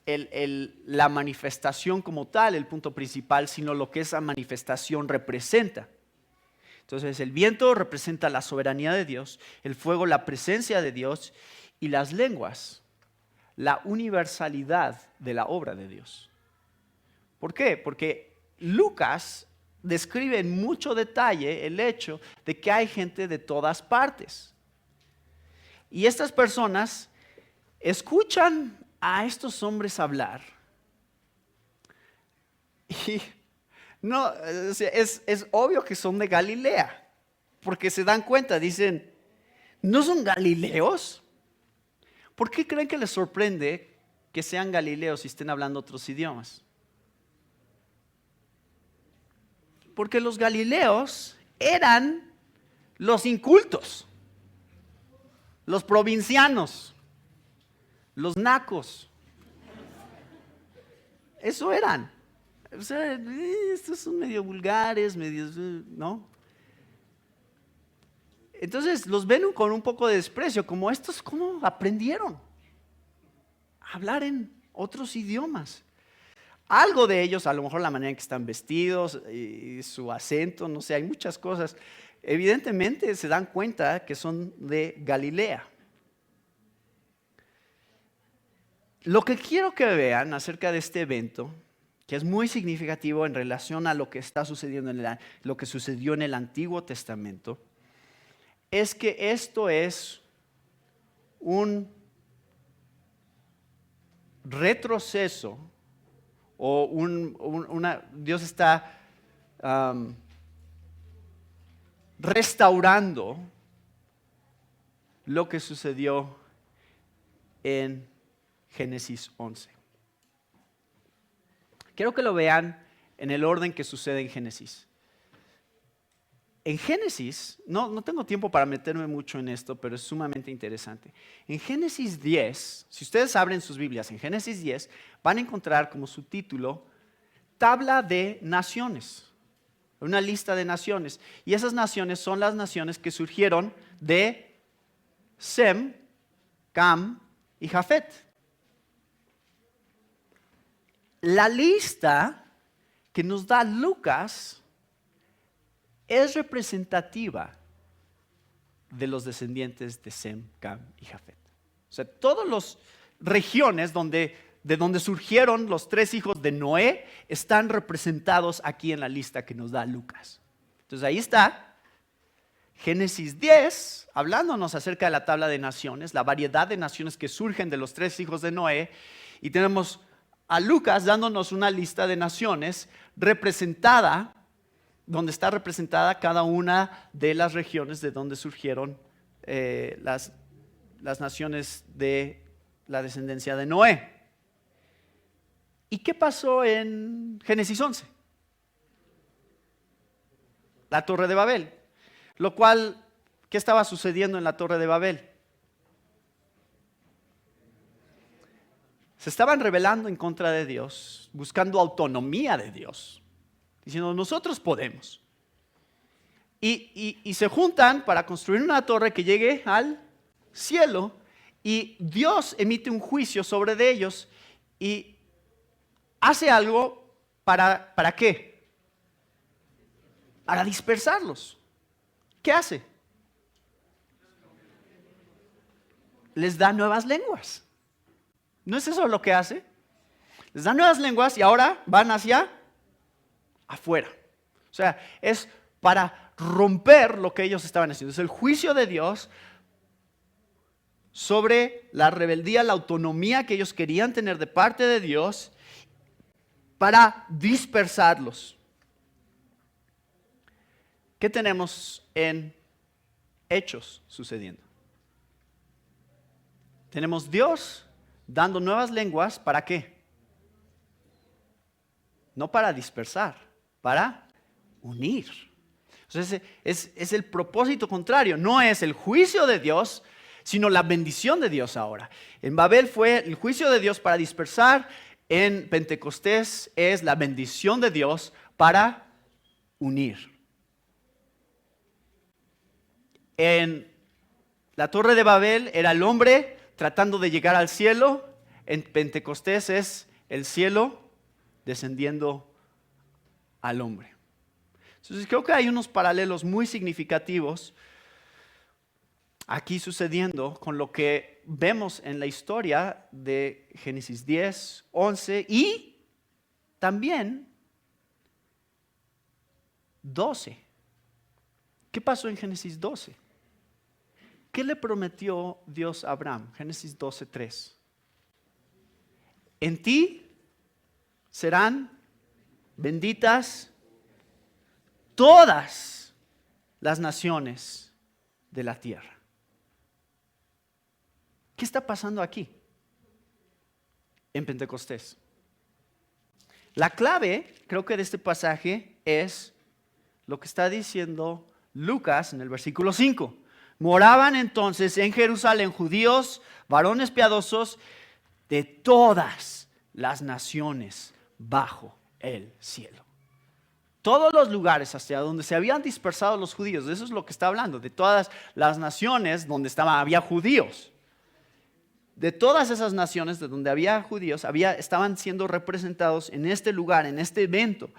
la manifestación como tal el punto principal, sino lo que esa manifestación representa. Entonces, el viento representa la soberanía de Dios, el fuego la presencia de Dios y las lenguas la universalidad de la obra de Dios. ¿Por qué? Porque Lucas describe en mucho detalle el hecho de que hay gente de todas partes. Y estas personas escuchan a estos hombres hablar. Y no, es obvio que son de Galilea, porque se dan cuenta, dicen, ¿no son galileos? ¿Por qué creen que les sorprende que sean galileos y estén hablando otros idiomas? Porque los galileos eran los incultos, los provincianos, los nacos. Eso eran. O sea, estos son medio vulgares, ¿no? Entonces los ven con un poco de desprecio, como estos, ¿cómo aprendieron a hablar en otros idiomas? Algo de ellos, a lo mejor la manera en que están vestidos, y su acento, no sé, hay muchas cosas. Evidentemente se dan cuenta que son de Galilea. Lo que quiero que vean acerca de este evento, que es muy significativo en relación a lo que está sucediendo lo que sucedió en el Antiguo Testamento, es que esto es un retroceso o Dios está restaurando lo que sucedió en Génesis 11. Quiero que lo vean en el orden que sucede en Génesis. En Génesis, no tengo tiempo para meterme mucho en esto, pero es sumamente interesante. En Génesis 10, si ustedes abren sus Biblias, en Génesis 10 van a encontrar como subtítulo Tabla de Naciones, una lista de naciones. Y esas naciones son las naciones que surgieron de Sem, Cam y Jafet. La lista que nos da Lucas es representativa de los descendientes de Sem, Cam y Jafet. O sea, todas las regiones de donde surgieron los tres hijos de Noé están representados aquí en la lista que nos da Lucas. Entonces ahí está Génesis 10, hablándonos acerca de la tabla de naciones, la variedad de naciones que surgen de los tres hijos de Noé, y tenemos a Lucas dándonos una lista de naciones representada, donde está representada cada una de las regiones de donde surgieron las naciones de la descendencia de Noé. ¿Y qué pasó en Génesis 11? La Torre de Babel. Lo cual, ¿qué estaba sucediendo en la Torre de Babel? Se estaban rebelando en contra de Dios, buscando autonomía de Dios, diciendo nosotros podemos. Y se juntan para construir una torre que llegue al cielo, y Dios emite un juicio sobre de ellos y hace algo ¿para qué? Para dispersarlos. ¿Qué hace? Les da nuevas lenguas. ¿No es eso lo que hace? Les da nuevas lenguas y ahora van hacia afuera. O sea, es para romper lo que ellos estaban haciendo. Es el juicio de Dios sobre la rebeldía, la autonomía que ellos querían tener de parte de Dios, para dispersarlos. ¿Qué tenemos en Hechos sucediendo? Tenemos Dios dando nuevas lenguas, ¿para qué? No para dispersar, para unir. Entonces es el propósito contrario, no es el juicio de Dios, sino la bendición de Dios ahora. En Babel fue el juicio de Dios para dispersar, en Pentecostés es la bendición de Dios para unir. En la Torre de Babel era el hombre tratando de llegar al cielo, en Pentecostés es el cielo descendiendo al hombre. Entonces creo que hay unos paralelos muy significativos aquí sucediendo con lo que vemos en la historia de Génesis 10, 11 y también 12. ¿Qué pasó en Génesis 12? ¿Qué le prometió Dios a Abraham? Génesis 12, 3. En ti serán benditas todas las naciones de la tierra. ¿Qué está pasando aquí en Pentecostés? La clave, creo que de este pasaje, es lo que está diciendo Lucas en el versículo 5. Moraban entonces en Jerusalén judíos, varones piadosos de todas las naciones bajo el cielo. Todos los lugares hacia donde se habían dispersado los judíos, de eso es lo que está hablando, de todas las naciones donde había judíos. De todas esas naciones de donde había judíos, estaban siendo representados en este lugar, en este evento.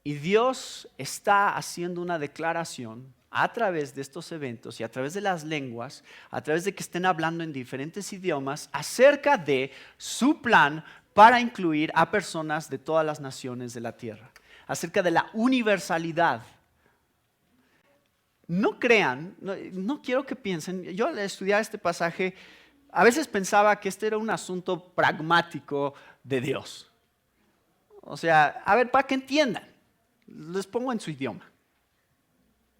Y Dios está haciendo una declaración a través de estos eventos y a través de las lenguas, a través de que estén hablando en diferentes idiomas, acerca de su plan para incluir a personas de todas las naciones de la tierra, acerca de la universalidad. No crean, no quiero que piensen, yo al estudiar este pasaje, a veces pensaba que este era un asunto pragmático de Dios. O sea, a ver, para que entiendan, les pongo en su idioma,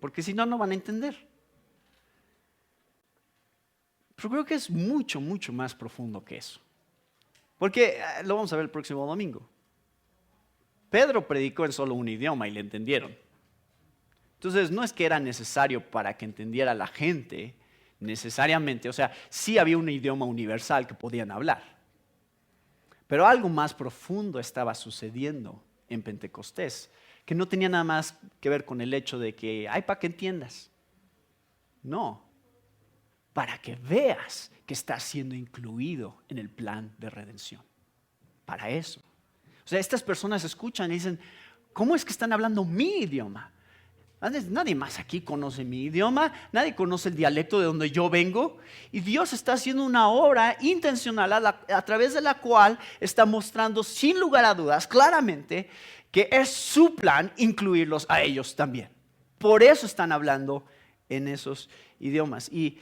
porque si no, no van a entender. Pero creo que es mucho, mucho más profundo que eso. Porque lo vamos a ver el próximo domingo. Pedro predicó en solo un idioma y le entendieron. Entonces no es que era necesario para que entendiera la gente necesariamente, o sea, sí había un idioma universal que podían hablar. Pero algo más profundo estaba sucediendo en Pentecostés, que no tenía nada más que ver con el hecho de que, ay, para que entiendas. No, para que veas que estás siendo incluido en el plan de redención. Para eso. O sea, estas personas escuchan y dicen, ¿cómo es que están hablando mi idioma? Nadie más aquí conoce mi idioma, nadie conoce el dialecto de donde yo vengo. Y Dios está haciendo una obra intencional a través de la cual está mostrando sin lugar a dudas claramente que es su plan incluirlos a ellos también. Por eso están hablando en esos idiomas. Y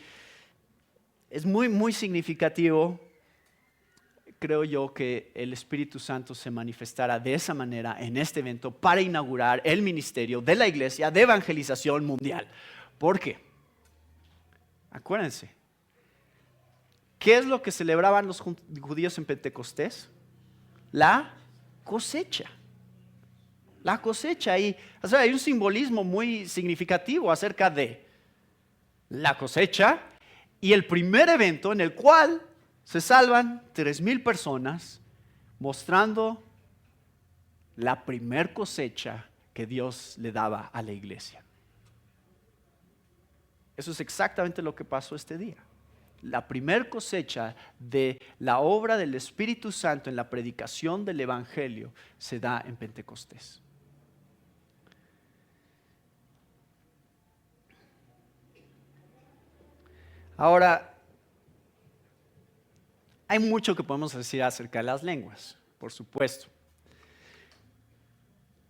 es muy, muy significativo, creo yo, que el Espíritu Santo se manifestara de esa manera en este evento para inaugurar el ministerio de la iglesia de evangelización mundial. ¿Por qué? Acuérdense, ¿qué es lo que celebraban los judíos en Pentecostés? La cosecha. La cosecha. Y, o sea, hay un simbolismo muy significativo acerca de la cosecha y el primer evento en el cual se salvan 3,000 personas, mostrando la primer cosecha que Dios le daba a la iglesia. Eso es exactamente lo que pasó este día. La primer cosecha de la obra del Espíritu Santo en la predicación del Evangelio se da en Pentecostés. Ahora, hay mucho que podemos decir acerca de las lenguas, por supuesto.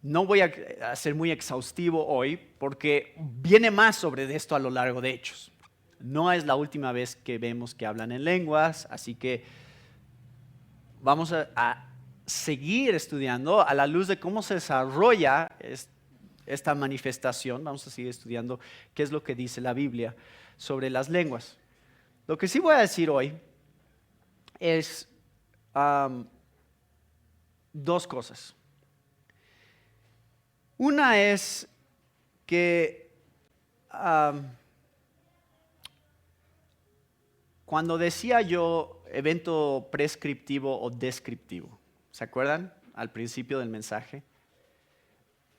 No voy a ser muy exhaustivo hoy porque viene más sobre esto a lo largo de Hechos. No es la última vez que vemos que hablan en lenguas, así que vamos a seguir estudiando a la luz de cómo se desarrolla esta manifestación, vamos a seguir estudiando qué es lo que dice la Biblia sobre las lenguas. Lo que sí voy a decir hoy es dos cosas. Una es que cuando decía yo evento prescriptivo o descriptivo, ¿se acuerdan al principio del mensaje?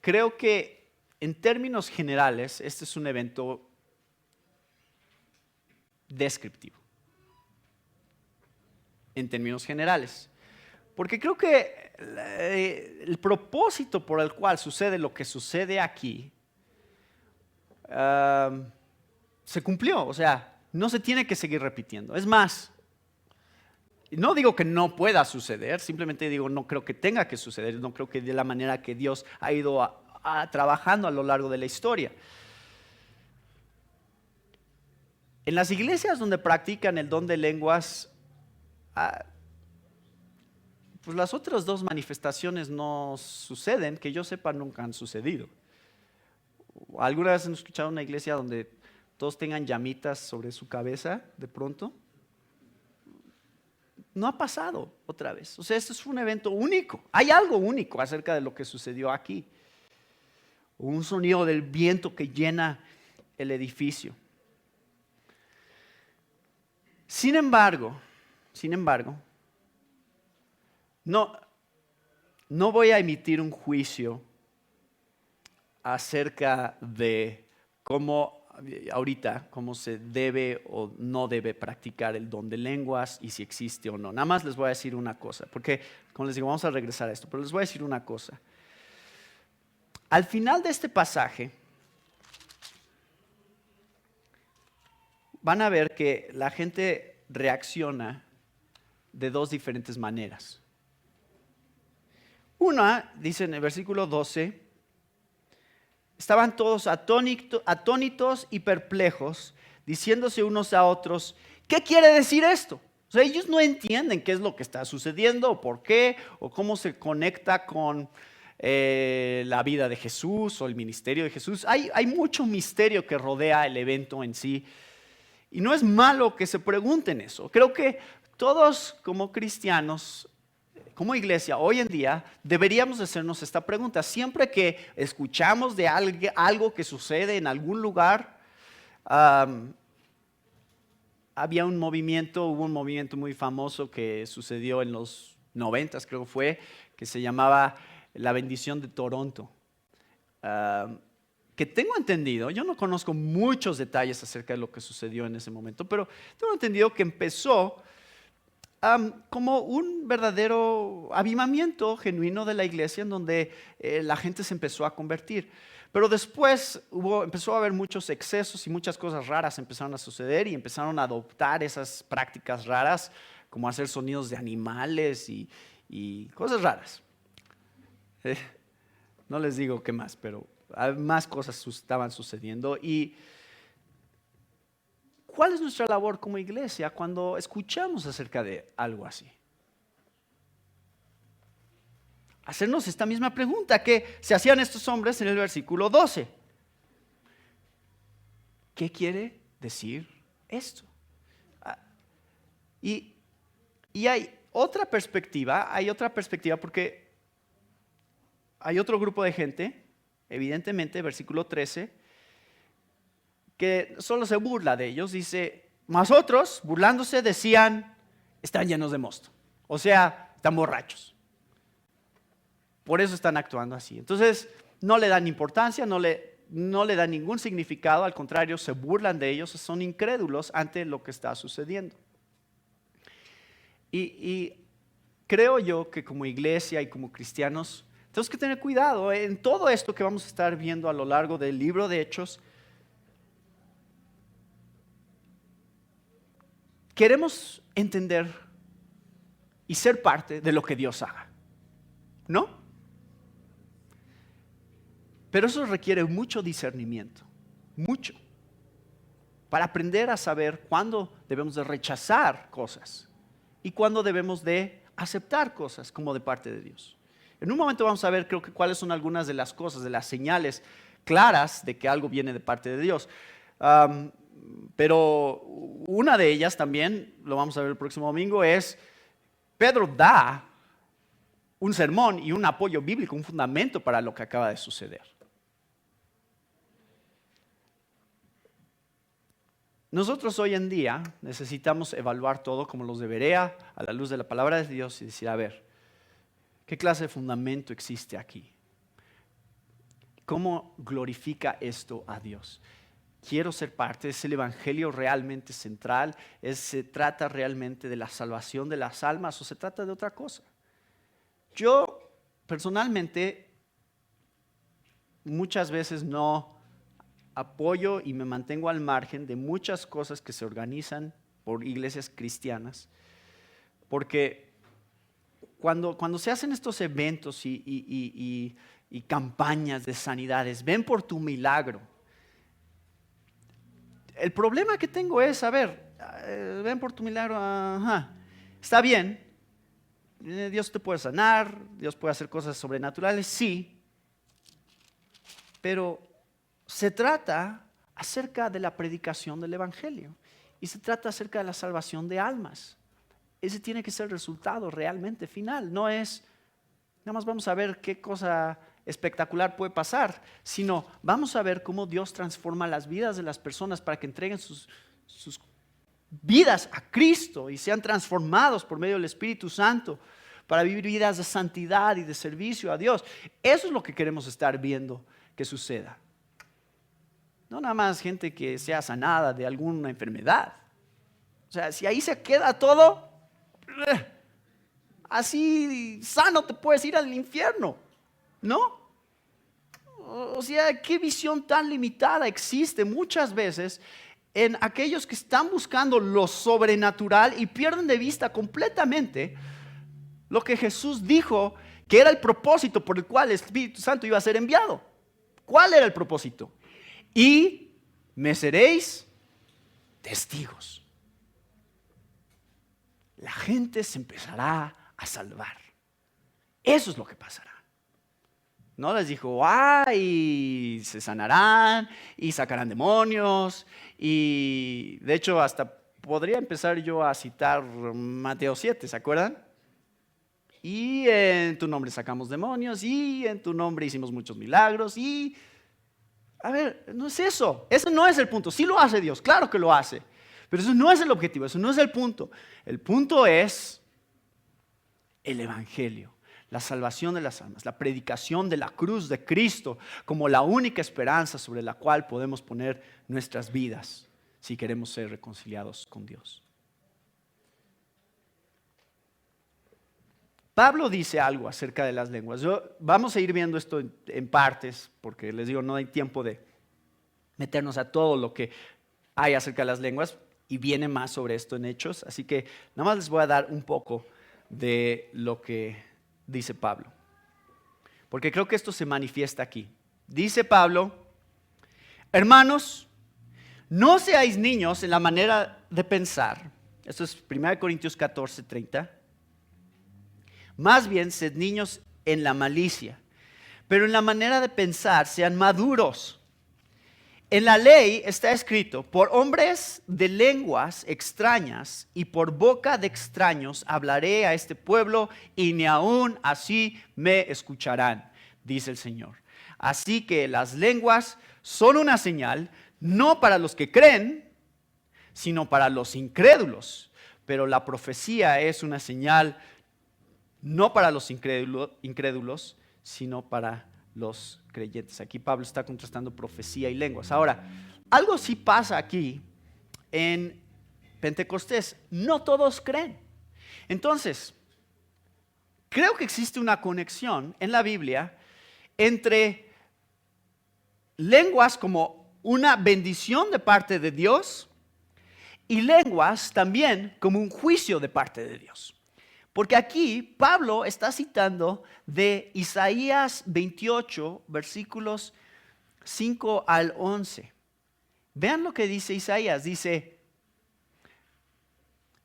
Creo que en términos generales este es un evento descriptivo. En términos generales. Porque creo que el propósito por el cual sucede lo que sucede aquí se cumplió. O sea, no se tiene que seguir repitiendo. Es más, no digo que no pueda suceder, simplemente digo no creo que tenga que suceder. No creo que de la manera que Dios ha ido trabajando a lo largo de la historia. En las iglesias donde practican el don de lenguas, pues las otras dos manifestaciones no suceden, que yo sepa nunca han sucedido. ¿Alguna vez han escuchado una iglesia donde todos tengan llamitas sobre su cabeza de pronto? No ha pasado otra vez. O sea, esto es un evento único. Hay algo único acerca de lo que sucedió aquí. Un sonido del viento que llena el edificio. Sin embargo, no voy a emitir un juicio acerca de cómo se debe o no debe practicar el don de lenguas y si existe o no. Nada más les voy a decir una cosa, porque como les digo, vamos a regresar a esto, pero les voy a decir una cosa. Al final de este pasaje, van a ver que la gente reacciona de dos diferentes maneras. Una, dice en el versículo 12, estaban todos atónitos y perplejos, diciéndose unos a otros, ¿qué quiere decir esto? O sea, ellos no entienden qué es lo que está sucediendo, o por qué, o cómo se conecta con la vida de Jesús o el ministerio de Jesús. Hay mucho misterio que rodea el evento en sí. Y no es malo que se pregunten eso. Creo que todos como cristianos, como iglesia, hoy en día deberíamos hacernos esta pregunta. Siempre que escuchamos de algo que sucede en algún lugar, hubo un movimiento muy famoso que sucedió en los 90s, creo que fue, que se llamaba la bendición de Toronto. Que tengo entendido, yo no conozco muchos detalles acerca de lo que sucedió en ese momento, pero tengo entendido que empezó como un verdadero avivamiento genuino de la iglesia en donde la gente se empezó a convertir. Pero después empezó a haber muchos excesos y muchas cosas raras empezaron a suceder y empezaron a adoptar esas prácticas raras, como hacer sonidos de animales y cosas raras. No les digo qué más, pero más cosas estaban sucediendo. ¿Y cuál es nuestra labor como iglesia cuando escuchamos acerca de algo así? Hacernos esta misma pregunta que se hacían estos hombres en el versículo 12. ¿Qué quiere decir esto? Y hay otra perspectiva porque hay otro grupo de gente, evidentemente, versículo 13, que solo se burla de ellos. Dice, mas otros, burlándose, decían, están llenos de mosto. O sea, están borrachos. Por eso están actuando así. Entonces, no le dan importancia, no le dan ningún significado. Al contrario, se burlan de ellos, son incrédulos ante lo que está sucediendo. Y creo yo que como iglesia y como cristianos, tenemos que tener cuidado en todo esto que vamos a estar viendo a lo largo del libro de Hechos. Queremos entender y ser parte de lo que Dios haga, ¿no? Pero eso requiere mucho discernimiento, mucho, para aprender a saber cuándo debemos de rechazar cosas y cuándo debemos de aceptar cosas como de parte de Dios. En un momento vamos a ver, creo que cuáles son algunas de las cosas, de las señales claras de que algo viene de parte de Dios. Pero una de ellas también, lo vamos a ver el próximo domingo, es Pedro da un sermón y un apoyo bíblico, un fundamento para lo que acaba de suceder. Nosotros hoy en día necesitamos evaluar todo como los debería a la luz de la palabra de Dios y decir, a ver, ¿qué clase de fundamento existe aquí? ¿Cómo glorifica esto a Dios? Quiero ser parte, ¿es el evangelio realmente central? ¿Se trata realmente de la salvación de las almas o se trata de otra cosa? Yo personalmente muchas veces no apoyo y me mantengo al margen de muchas cosas que se organizan por iglesias cristianas, porque cuando se hacen estos eventos y campañas de sanidades, ven por tu milagro. El problema que tengo es, a ver, ven por tu milagro, está bien, Dios te puede sanar, Dios puede hacer cosas sobrenaturales, sí, pero se trata acerca de la predicación del evangelio y se trata acerca de la salvación de almas. Ese tiene que ser el resultado realmente final, no es, nada más vamos a ver qué cosa espectacular puede pasar, sino vamos a ver cómo Dios transforma las vidas de las personas para que entreguen sus vidas a Cristo y sean transformados por medio del Espíritu Santo para vivir vidas de santidad y de servicio a Dios. Eso es lo que queremos estar viendo que suceda. No nada más gente que sea sanada de alguna enfermedad. O sea, si ahí se queda todo, así sano te puedes ir al infierno, ¿no? O sea, ¿qué visión tan limitada existe muchas veces en aquellos que están buscando lo sobrenatural y pierden de vista completamente lo que Jesús dijo que era el propósito por el cual el Espíritu Santo iba a ser enviado? ¿Cuál era el propósito? Y me seréis testigos. La gente se empezará a salvar. Eso es lo que pasará. No les dijo, y se sanarán y sacarán demonios. Y de hecho hasta podría empezar yo a citar Mateo 7, ¿se acuerdan? Y en tu nombre sacamos demonios y en tu nombre hicimos muchos milagros y... A ver, no es eso. Ese no es el punto. Sí lo hace Dios, claro que lo hace. Pero eso no es el objetivo, eso no es el punto. El punto es el evangelio, la salvación de las almas, la predicación de la cruz de Cristo como la única esperanza sobre la cual podemos poner nuestras vidas si queremos ser reconciliados con Dios. Pablo dice algo acerca de las lenguas. Vamos a ir viendo esto en partes, porque les digo, no hay tiempo de meternos a todo lo que hay acerca de las lenguas, y viene más sobre esto en Hechos, así que nada más les voy a dar un poco de lo que dice Pablo, porque creo que esto se manifiesta aquí. Dice Pablo, hermanos, no seáis niños en la manera de pensar. Esto es 1 Corintios 14:30. Más bien, sed niños en la malicia, pero en la manera de pensar sean maduros. En la ley está escrito, por hombres de lenguas extrañas y por boca de extraños hablaré a este pueblo y ni aún así me escucharán, dice el Señor. Así que las lenguas son una señal, no para los que creen, sino para los incrédulos. Pero la profecía es una señal no para los incrédulos, sino para los creyentes. Aquí Pablo está contrastando profecía y lenguas. Ahora, algo sí pasa aquí en Pentecostés. No todos creen. Entonces, creo que existe una conexión en la Biblia entre lenguas como una bendición de parte de Dios y lenguas también como un juicio de parte de Dios. Porque aquí Pablo está citando de Isaías 28, versículos 5 al 11. Vean lo que dice Isaías. Dice,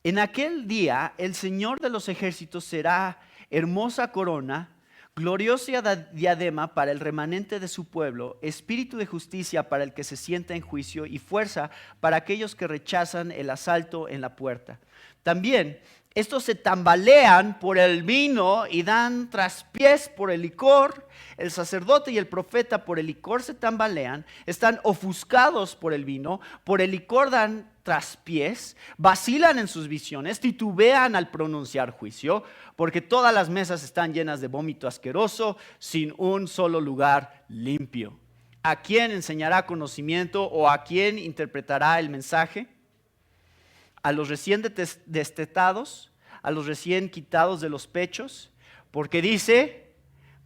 en aquel día el Señor de los ejércitos será hermosa corona gloriosa diadema para el remanente de su pueblo, espíritu de justicia para el que se sienta en juicio y fuerza para aquellos que rechazan el asalto en la puerta. También estos se tambalean por el vino y dan traspiés por el licor. El sacerdote y el profeta por el licor se tambalean, están ofuscados por el vino, por el licor dan traspiés, vacilan en sus visiones, titubean al pronunciar juicio, porque todas las mesas están llenas de vómito asqueroso, sin un solo lugar limpio. ¿A quién enseñará conocimiento o a quién interpretará el mensaje? A los recién destetados, a los recién quitados de los pechos, porque dice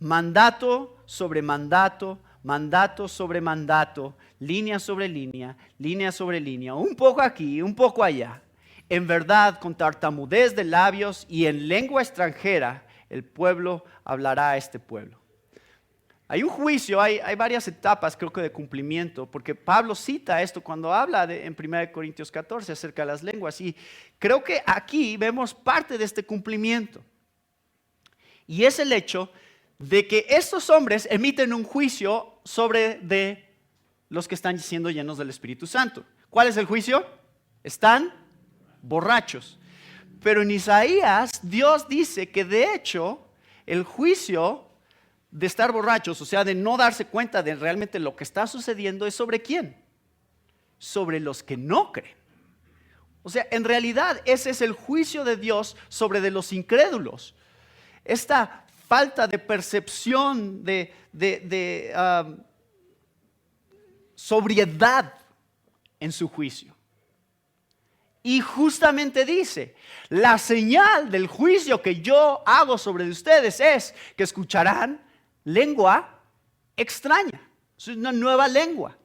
mandato sobre mandato, mandato sobre mandato, línea sobre línea, línea sobre línea, un poco aquí, un poco allá. En verdad, con tartamudez de labios y en lengua extranjera, el pueblo hablará a este pueblo. Hay un juicio, hay varias etapas creo que de cumplimiento, porque Pablo cita esto cuando habla en 1 Corintios 14 acerca de las lenguas, y creo que aquí vemos parte de este cumplimiento. Y es el hecho de que estos hombres emiten un juicio sobre de los que están siendo llenos del Espíritu Santo. ¿Cuál es el juicio? Están borrachos. Pero en Isaías Dios dice que de hecho el juicio de estar borrachos, o sea, de no darse cuenta de realmente lo que está sucediendo, ¿es sobre quién? Sobre los que no creen. O sea, en realidad ese es el juicio de Dios sobre de los incrédulos. Esta falta de percepción, de sobriedad en su juicio. Y justamente dice, la señal del juicio que yo hago sobre ustedes es que escucharán lengua extraña. Es una nueva lengua.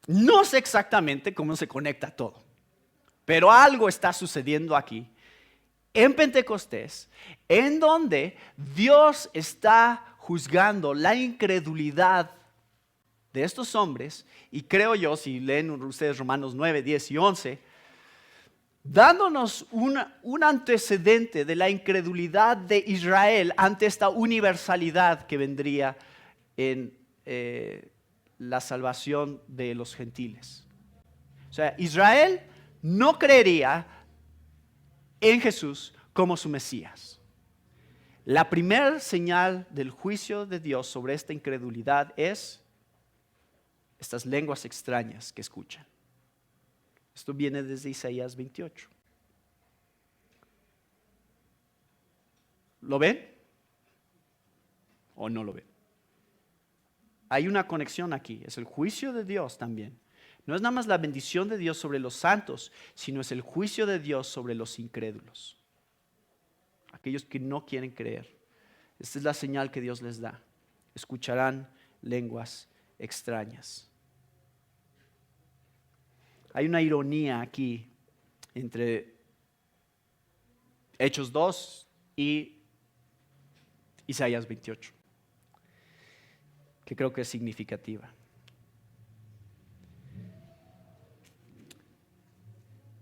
No sé exactamente cómo se conecta todo, pero algo está sucediendo aquí en Pentecostés, en donde Dios está juzgando la incredulidad de estos hombres, y creo yo, si leen ustedes Romanos 9, 10 y 11, dándonos un antecedente de la incredulidad de Israel ante esta universalidad que vendría en la salvación de los gentiles. O sea, Israel no creería en Jesús como su Mesías. La primera señal del juicio de Dios sobre esta incredulidad es estas lenguas extrañas que escuchan. Esto viene desde Isaías 28. ¿Lo ven? ¿O no lo ven? Hay una conexión aquí, es el juicio de Dios también. No es nada más la bendición de Dios sobre los santos, sino es el juicio de Dios sobre los incrédulos. Aquellos que no quieren creer. Esta es la señal que Dios les da. Escucharán lenguas extrañas. Hay una ironía aquí entre Hechos 2 y Isaías 28, que creo que es significativa.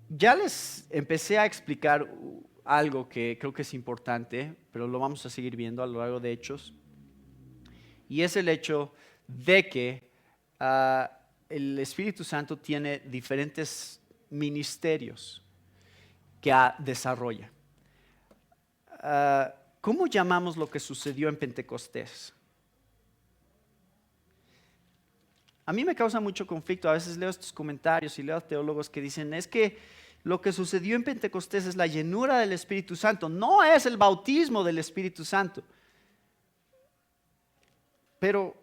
Ya les empecé a explicar algo que creo que es importante, pero lo vamos a seguir viendo a lo largo de Hechos, y es el hecho de que el Espíritu Santo tiene diferentes ministerios que desarrolla. ¿Cómo llamamos lo que sucedió en Pentecostés? A mí me causa mucho conflicto. A veces leo estos comentarios y leo a teólogos que dicen, es que lo que sucedió en Pentecostés es la llenura del Espíritu Santo, no es el bautismo del Espíritu Santo. Pero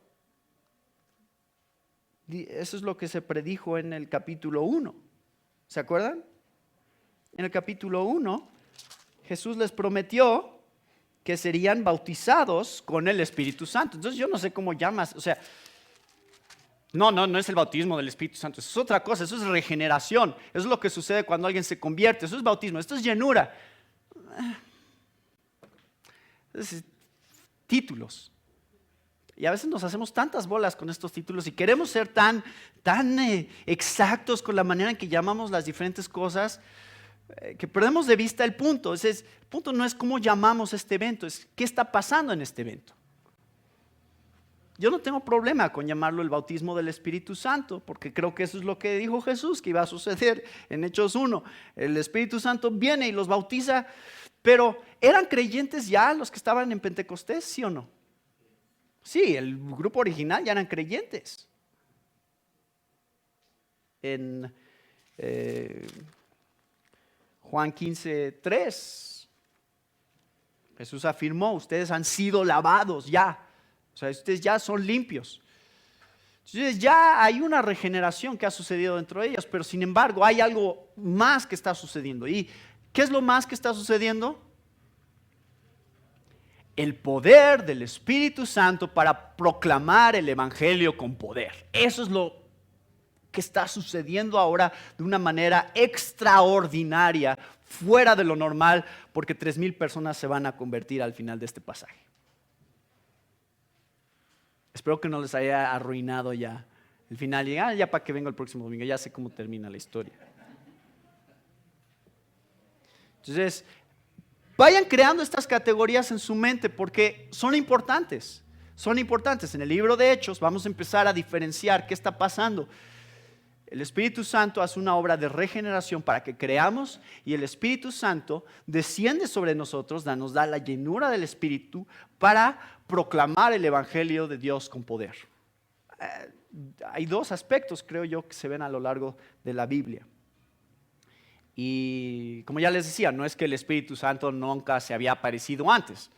eso es lo que se predijo en el capítulo 1. ¿Se acuerdan? En el capítulo 1, Jesús les prometió que serían bautizados con el Espíritu Santo. Entonces yo no sé cómo llamas, o sea, no es el bautismo del Espíritu Santo, eso es otra cosa, eso es regeneración, eso es lo que sucede cuando alguien se convierte, eso es bautismo, esto es llenura. Títulos. Y a veces nos hacemos tantas bolas con estos títulos y queremos ser tan exactos con la manera en que llamamos las diferentes cosas. que perdemos de vista el punto. El punto no es cómo llamamos este evento, es qué está pasando en este evento. Yo no tengo problema con llamarlo el bautismo del Espíritu Santo, porque creo que eso es lo que dijo Jesús que iba a suceder en Hechos 1. El Espíritu Santo viene y los bautiza, pero ¿eran creyentes ya los que estaban en Pentecostés, sí o no? Sí, el grupo original ya eran creyentes. En Juan 15:3, Jesús afirmó, ustedes han sido lavados ya. O sea, ustedes ya son limpios. Entonces ya hay una regeneración que ha sucedido dentro de ellos, pero sin embargo hay algo más que está sucediendo. ¿Y qué es lo más que está sucediendo? El poder del Espíritu Santo para proclamar el Evangelio con poder. Eso es lo que está sucediendo ahora de una manera extraordinaria, fuera de lo normal, porque 3,000 personas se van a convertir al final de este pasaje. Espero que no les haya arruinado ya el final. Y ya para que venga el próximo domingo, ya sé cómo termina la historia. Entonces, vayan creando estas categorías en su mente porque son importantes. Son importantes. En el libro de Hechos vamos a empezar a diferenciar qué está pasando. El Espíritu Santo hace una obra de regeneración para que creamos y el Espíritu Santo desciende sobre nosotros, nos da la llenura del Espíritu para proclamar el Evangelio de Dios con poder. Hay dos aspectos, creo yo, que se ven a lo largo de la Biblia. Y como ya les decía, no es que el Espíritu Santo nunca se había aparecido antes.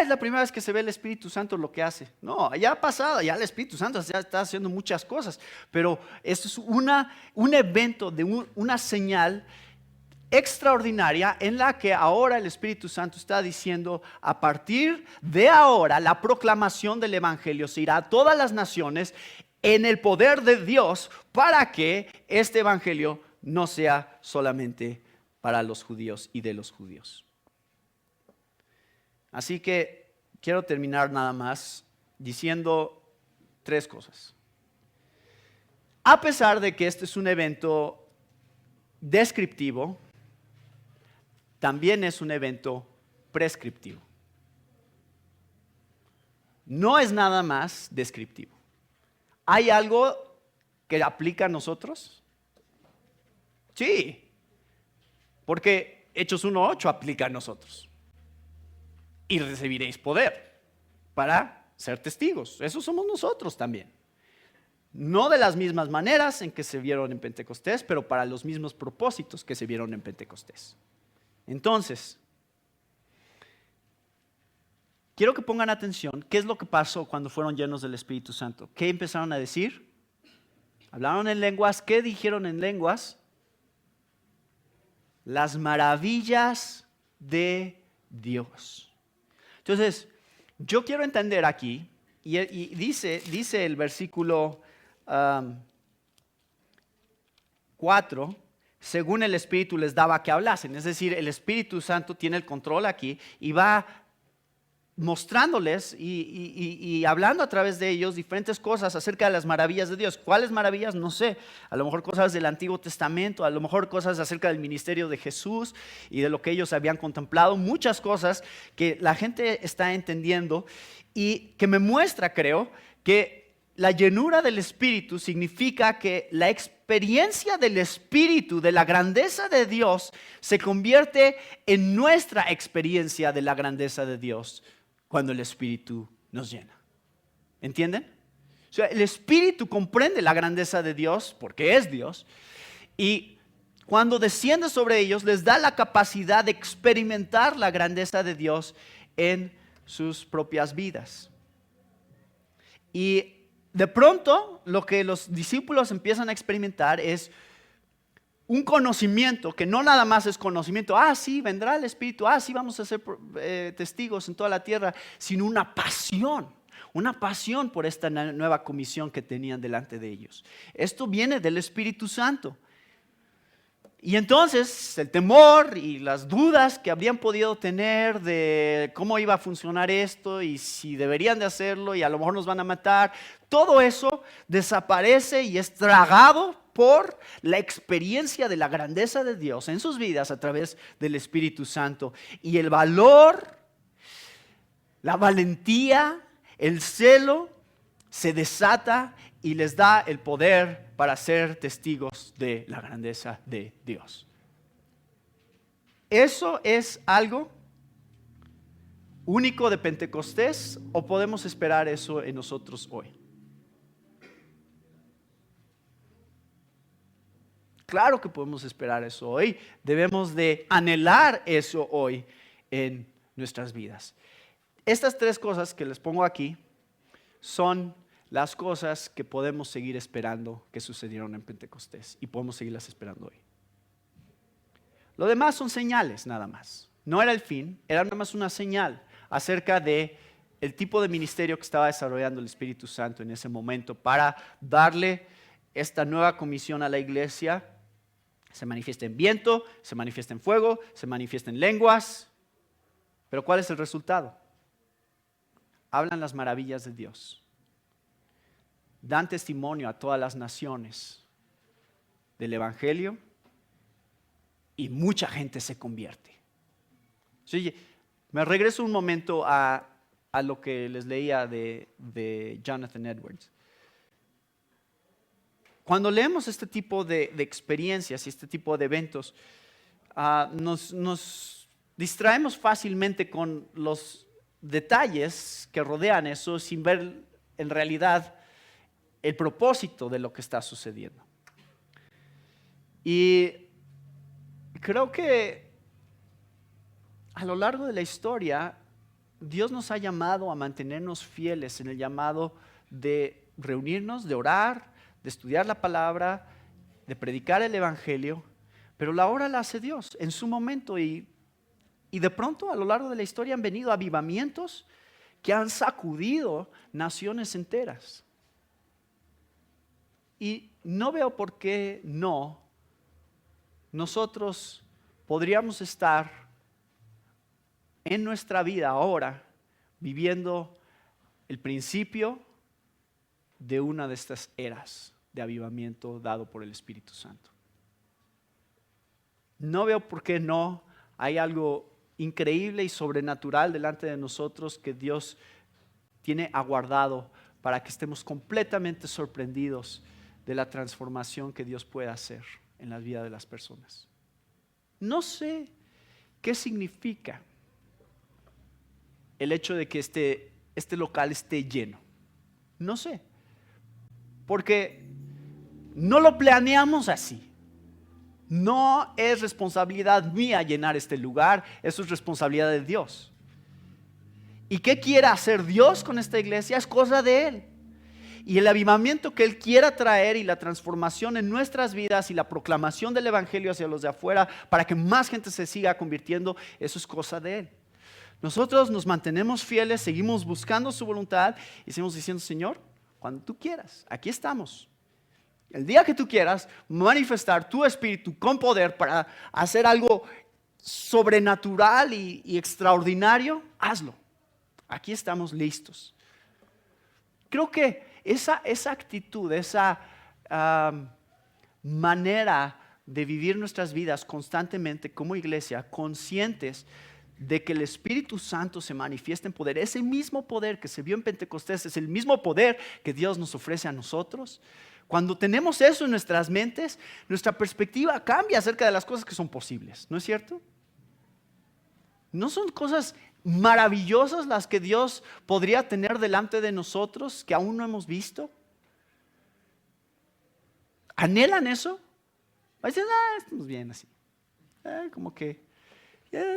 Es la primera vez que se ve el Espíritu Santo lo que hace. No, ya ha pasado, ya el Espíritu Santo ya está haciendo muchas cosas. Pero esto es un evento, una señal extraordinaria en la que ahora el Espíritu Santo está diciendo, a partir de ahora la proclamación del Evangelio se irá a todas las naciones en el poder de Dios para que este Evangelio no sea solamente para los judíos y de los judíos. Así que quiero terminar nada más diciendo 3 cosas. A pesar de que este es un evento descriptivo, también es un evento prescriptivo. No es nada más descriptivo. ¿Hay algo que aplica a nosotros? Sí, porque Hechos 1:8 aplica a nosotros. Y recibiréis poder para ser testigos. Eso somos nosotros también. No de las mismas maneras en que se vieron en Pentecostés, pero para los mismos propósitos que se vieron en Pentecostés. Entonces, quiero que pongan atención. ¿Qué es lo que pasó cuando fueron llenos del Espíritu Santo? ¿Qué empezaron a decir? Hablaron en lenguas. ¿Qué dijeron en lenguas? Las maravillas de Dios. Entonces, yo quiero entender aquí, y dice el versículo 4, según el Espíritu les daba que hablasen. Es decir, el Espíritu Santo tiene el control aquí y va mostrándoles y hablando a través de ellos diferentes cosas acerca de las maravillas de Dios. ¿Cuáles maravillas? No sé. A lo mejor cosas del Antiguo Testamento, a lo mejor cosas acerca del ministerio de Jesús y de lo que ellos habían contemplado. Muchas cosas que la gente está entendiendo y que me muestra, creo, que la llenura del Espíritu significa que la experiencia del Espíritu, de la grandeza de Dios, se convierte en nuestra experiencia de la grandeza de Dios cuando el Espíritu nos llena. ¿Entienden? O sea, el Espíritu comprende la grandeza de Dios porque es Dios y cuando desciende sobre ellos les da la capacidad de experimentar la grandeza de Dios en sus propias vidas. Y de pronto lo que los discípulos empiezan a experimentar es un conocimiento que no nada más es conocimiento, sí, vendrá el Espíritu, sí, vamos a ser testigos en toda la tierra, sino una pasión por esta nueva comisión que tenían delante de ellos. Esto viene del Espíritu Santo. Y entonces el temor y las dudas que habrían podido tener de cómo iba a funcionar esto y si deberían de hacerlo y a lo mejor nos van a matar, todo eso desaparece y es tragado por la experiencia de la grandeza de Dios en sus vidas a través del Espíritu Santo. Y el valor, la valentía, el celo se desata y les da el poder para ser testigos de la grandeza de Dios. ¿Eso es algo único de Pentecostés o podemos esperar eso en nosotros hoy? Claro que podemos esperar eso hoy. Debemos de anhelar eso hoy en nuestras vidas. Estas tres cosas que les pongo aquí son las cosas que podemos seguir esperando que sucedieron en Pentecostés y podemos seguirlas esperando hoy. Lo demás son señales nada más. No era el fin, era nada más una señal acerca de el tipo de ministerio que estaba desarrollando el Espíritu Santo en ese momento para darle esta nueva comisión a la iglesia. Se manifiesta en viento, se manifiesta en fuego, se manifiesta en lenguas. Pero ¿cuál es el resultado? Hablan las maravillas de Dios. Dan testimonio a todas las naciones del Evangelio y mucha gente se convierte. Sí, me regreso un momento a lo que les leía de Jonathan Edwards. Cuando leemos este tipo de experiencias y este tipo de eventos, nos distraemos fácilmente con los detalles que rodean eso sin ver en realidad el propósito de lo que está sucediendo. Y creo que a lo largo de la historia, Dios nos ha llamado a mantenernos fieles en el llamado de reunirnos, de orar, de estudiar la palabra, de predicar el evangelio, pero la obra la hace Dios en su momento y de pronto a lo largo de la historia han venido avivamientos que han sacudido naciones enteras. Y no veo por qué nosotros podríamos estar en nuestra vida ahora viviendo el principio de una de estas eras de avivamiento dado por el Espíritu Santo. No veo por qué no hay algo increíble y sobrenatural delante de nosotros que Dios tiene aguardado para que estemos completamente sorprendidos de la transformación que Dios puede hacer en la vida de las personas. No sé qué significa el hecho de que este local esté lleno. No sé, porque no lo planeamos así. No es responsabilidad mía llenar este lugar, eso es responsabilidad de Dios. ¿Y qué quiere hacer Dios con esta iglesia? Es cosa de Él. Y el avivamiento que Él quiera traer y la transformación en nuestras vidas y la proclamación del evangelio hacia los de afuera para que más gente se siga convirtiendo, eso es cosa de Él. Nosotros nos mantenemos fieles, seguimos buscando su voluntad y seguimos diciendo: Señor, cuando tú quieras, aquí estamos. El día que tú quieras manifestar tu espíritu con poder para hacer algo sobrenatural y extraordinario, hazlo. Aquí estamos listos. Creo que esa actitud, esa manera de vivir nuestras vidas constantemente como iglesia, conscientes de que el Espíritu Santo se manifiesta en poder, ese mismo poder que se vio en Pentecostés, es el mismo poder que Dios nos ofrece a nosotros. Cuando tenemos eso en nuestras mentes, nuestra perspectiva cambia acerca de las cosas que son posibles, ¿no es cierto? ¿No son cosas maravillosas las que Dios podría tener delante de nosotros que aún no hemos visto? ¿Anhelan eso? Dicen: estamos bien así. Como que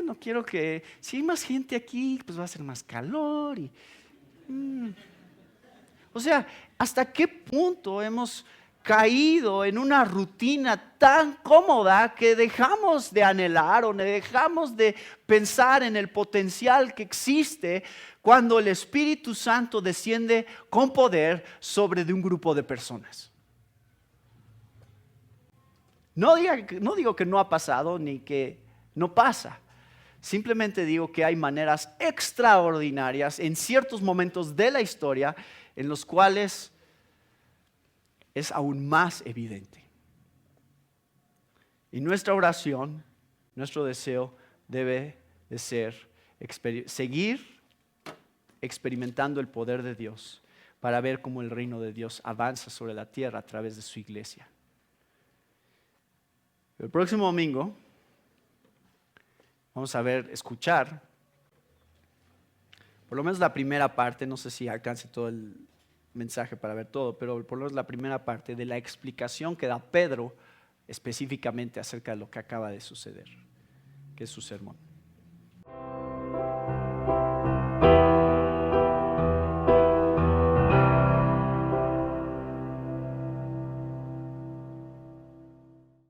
no quiero que, si hay más gente aquí, pues va a ser más calor. O sea, ¿hasta qué punto hemos caído en una rutina tan cómoda que dejamos de anhelar o dejamos de pensar en el potencial que existe cuando el Espíritu Santo desciende con poder sobre de un grupo de personas? No digo que no ha pasado ni que no pasa. Simplemente digo que hay maneras extraordinarias en ciertos momentos de la historia en los cuales es aún más evidente. Y nuestra oración, nuestro deseo debe de ser seguir experimentando el poder de Dios para ver cómo el reino de Dios avanza sobre la tierra a través de su iglesia. El próximo domingo vamos a escuchar, por lo menos la primera parte, no sé si alcance todo el mensaje para ver todo, pero por lo menos la primera parte de la explicación que da Pedro específicamente acerca de lo que acaba de suceder, que es su sermón.